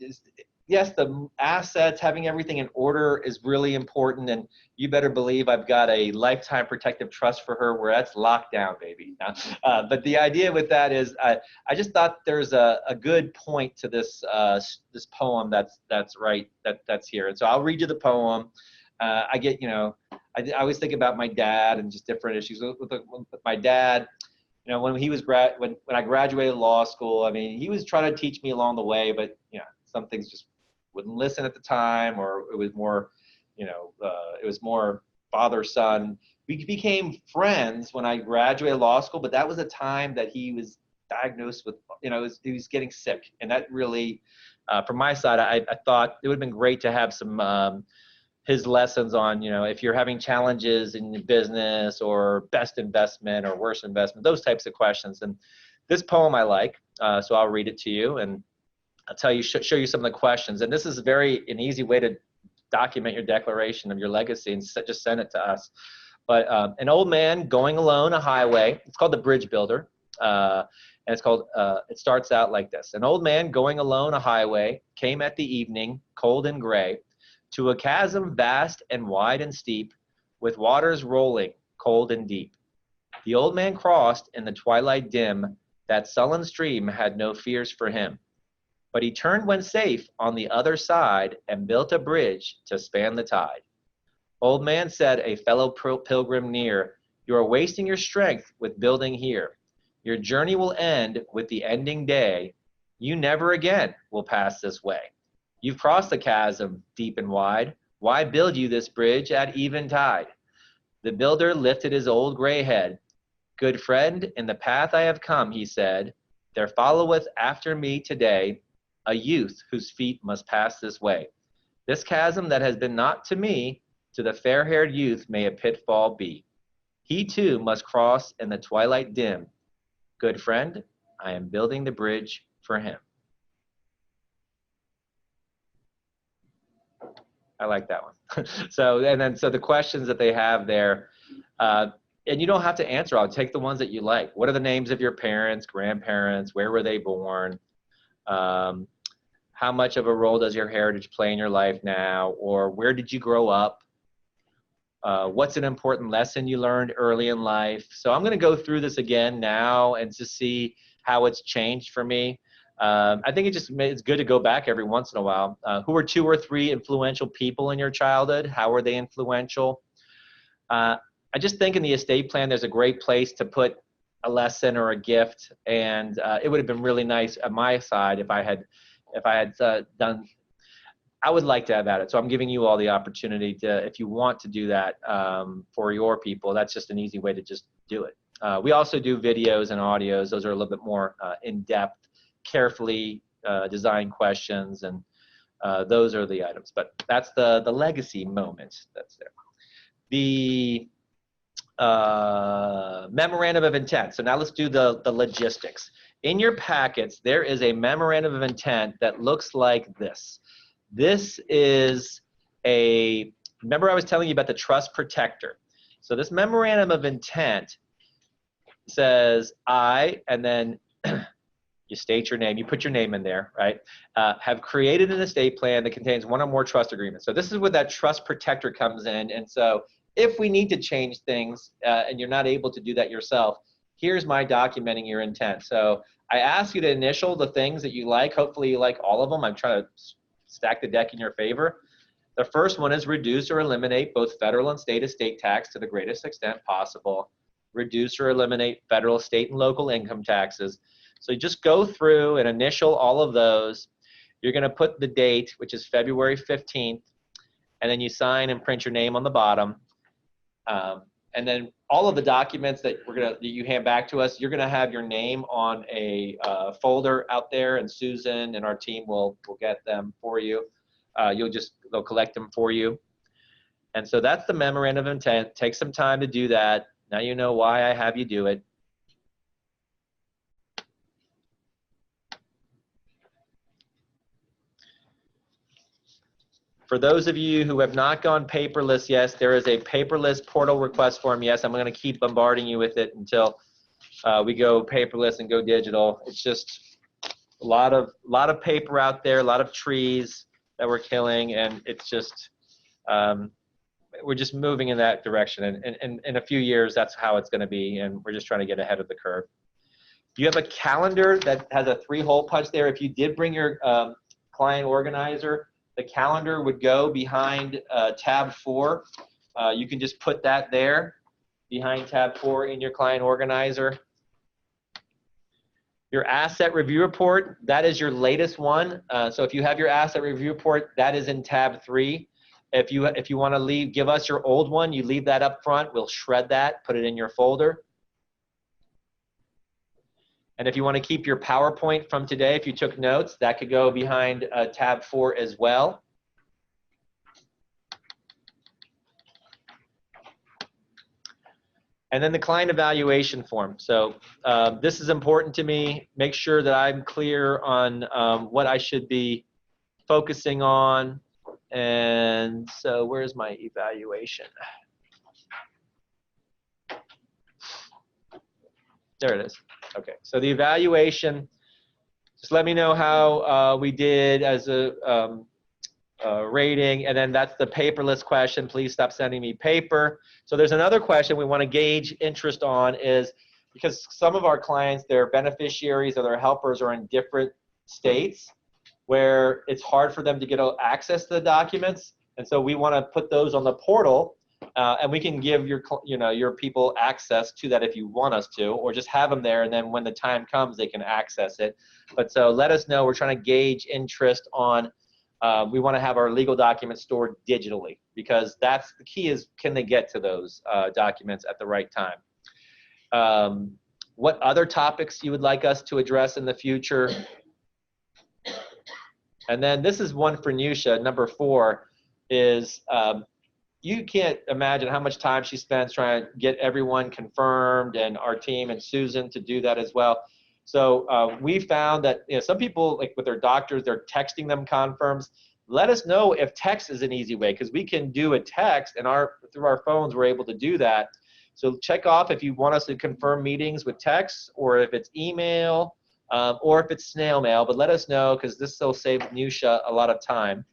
yes, the assets, having everything in order is really important. And you better believe I've got a lifetime protective trust for her where that's locked down, baby. But the idea with that is I just thought there's a good point to this this poem that's here. And so I'll read you the poem. I get, you know, I always think about my dad and just different issues with my dad. You know, when he was when I graduated law school, I mean, he was trying to teach me along the way, but you know, some things just wouldn't listen at the time, or it was more, you know, it was more father-son. We became friends when I graduated law school, but that was a time that he was diagnosed with, you know, he was getting sick, and that really, from my side, I thought it would have been great to have some. His lessons on, you know, if you're having challenges in your business or best investment or worst investment, those types of questions. And this poem I like, so I'll read it to you and I'll tell you, show you some of the questions. And this is an easy way to document your declaration of your legacy and just send it to us. But an old man going alone a highway, it's called The Bridge Builder. And it's called, it starts out like this. An old man going alone a highway came at the evening, cold and gray, to a chasm vast and wide and steep, with waters rolling, cold and deep. The old man crossed in the twilight dim, that sullen stream had no fears for him. But he turned when safe on the other side and built a bridge to span the tide. Old man, said a fellow pilgrim near, you are wasting your strength with building here. Your journey will end with the ending day. You never again will pass this way. You've crossed the chasm deep and wide. Why build you this bridge at eventide? The builder lifted his old gray head. Good friend, in the path I have come, he said, there followeth after me today a youth whose feet must pass this way. This chasm that has been not to me, to the fair-haired youth may a pitfall be. He too must cross in the twilight dim. Good friend, I am building the bridge for him. I like that one. So the questions that they have there, and you don't have to answer all. Take the ones that you like. What are the names of your parents, grandparents? Where were they born? How much of a role does your heritage play in your life now? Or where did you grow up? What's an important lesson you learned early in life? So I'm going to go through this again now and to see how it's changed for me. I think it's good to go back every once in a while. Who were 2 or 3 influential people in your childhood? How were they influential? I just think in the estate plan, there's a great place to put a lesson or a gift. And it would have been really nice on my side if I had done. I would like to have added. So I'm giving you all the opportunity to, if you want to do that for your people, that's just an easy way to just do it. We also do videos and audios. Those are a little bit more in-depth, carefully designed questions, and those are the items. But that's the legacy moment that's there. The memorandum of intent. So now let's do the logistics. In your packets, there is a memorandum of intent that looks like this. This is remember I was telling you about the trust protector. So this memorandum of intent says, and then you state your name, you put your name in there, right? Have created an estate plan that contains 1 or more trust agreements. So this is where that trust protector comes in. And so if we need to change things and you're not able to do that yourself, here's my documenting your intent. So I ask you to initial the things that you like. Hopefully you like all of them. I'm trying to stack the deck in your favor. The first one is reduce or eliminate both federal and state estate tax to the greatest extent possible. Reduce or eliminate federal, state, and local income taxes. So you just go through and initial all of those. You're going to put the date, which is February 15th, and then you sign and print your name on the bottom. And then all of the documents that you hand back to us, you're going to have your name on a folder out there, and Susan and our team will get them for you. They'll collect them for you. And so that's the memorandum of intent. Take some time to do that. Now you know why I have you do it. For those of you who have not gone paperless, yes, there is a paperless portal request form. Yes, I'm going to keep bombarding you with it until we go paperless and go digital. It's just a lot of paper out there, a lot of trees that we're killing, and it's just we're just moving in that direction. And in a few years, that's how it's going to be, and we're just trying to get ahead of the curve. You have a calendar that has a 3-hole punch there. If you did bring your client organizer, the calendar would go behind tab 4. You can just put that there behind tab 4 in your client organizer. Your asset review report, that is your latest one. So if you have your asset review report, that is in tab 3. If you want to give us your old one, you leave that up front. We'll shred that, put it in your folder. And if you want to keep your PowerPoint from today, if you took notes, that could go behind tab 4 as well. And then the client evaluation form. So this is important to me. Make sure that I'm clear on what I should be focusing on. And so where's my evaluation? There it is. Okay, so the evaluation, just let me know how we did as a rating, and then that's the paperless question. Please stop sending me paper. So there's another question we want to gauge interest on is because some of our clients, their beneficiaries or their helpers are in different states where it's hard for them to get access to the documents, and so we want to put those on the portal, and we can give your people access to that if you want us to, or just have them there, and then when the time comes, they can access it. But so let us know. We're trying to gauge interest on. We want to have our legal documents stored digitally because that's the key is can they get to those documents at the right time. What other topics you would like us to address in the future? And then this is one for Nusha, number 4, is you can't imagine how much time she spends trying to get everyone confirmed and our team and Susan to do that as well. So we found that some people, like with their doctors, they're texting them confirms. Let us know if text is an easy way because we can do a text and through our phones we're able to do that. So check off if you want us to confirm meetings with text or if it's email or if it's snail mail, but let us know because this will save Nusha a lot of time.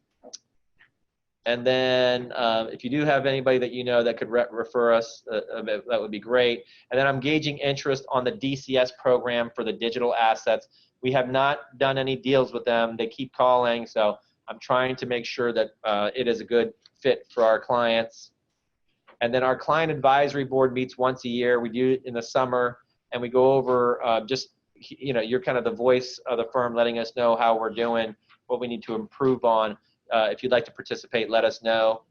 And then if you do have anybody that you know that could refer us, that would be great. And then I'm gauging interest on the DCS program for the digital assets. We have not done any deals with them. They keep calling, so I'm trying to make sure that it is a good fit for our clients. And then our client advisory board meets once a year. We do it in the summer, and we go over you're kind of the voice of the firm, letting us know how we're doing, what we need to improve on. If you'd like to participate, let us know.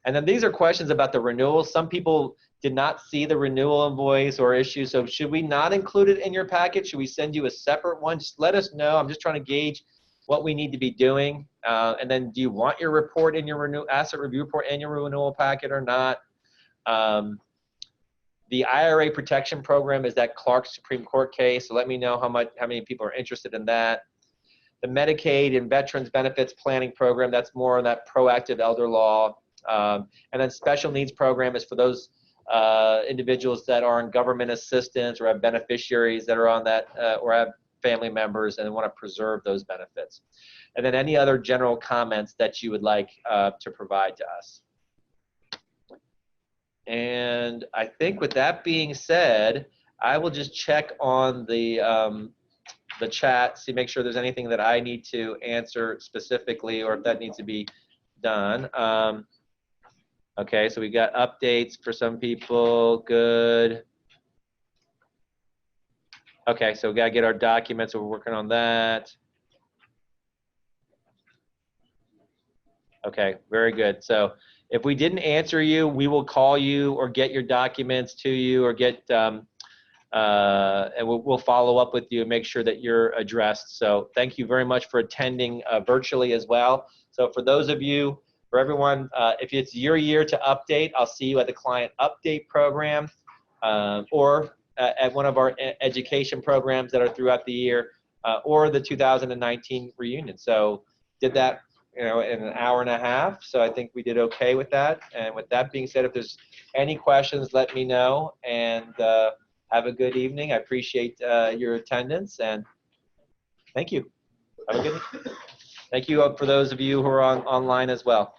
And then these are questions about the renewals. Some people did not see the renewal invoice or issue, so should we not include it in your package? Should we send you a separate one? Just let us know. I'm just trying to gauge what we need to be doing. And then do you want your report in your asset review report and your renewal packet or not? The IRA protection program is that Clark Supreme Court case, so let me know how many people are interested in that. The Medicaid and Veterans Benefits Planning Program, that's more on that proactive elder law. And then Special Needs Program is for those individuals that are on government assistance or have beneficiaries that are on that or have family members and want to preserve those benefits. And then any other general comments that you would like to provide to us. And I think with that being said, I will just check on the chat, make sure there's anything that I need to answer specifically or if that needs to be done. Okay, so we got updates for some people, good. Okay, so we gotta get our documents, so we're working on that. Okay, very good. So if we didn't answer you, we will call you or get your documents to you or get, and we'll follow up with you and make sure that you're addressed. So thank you very much for attending virtually as well. So for those of you, for everyone, if it's your year to update, I'll see you at the client update program or at one of our education programs that are throughout the year or the 2019 reunion. So did that in an hour and a half. So I think we did okay with that. And with that being said, if there's any questions, let me know. And have a good evening. I appreciate your attendance and thank you. Have a good evening. Thank you for those of you who are online as well.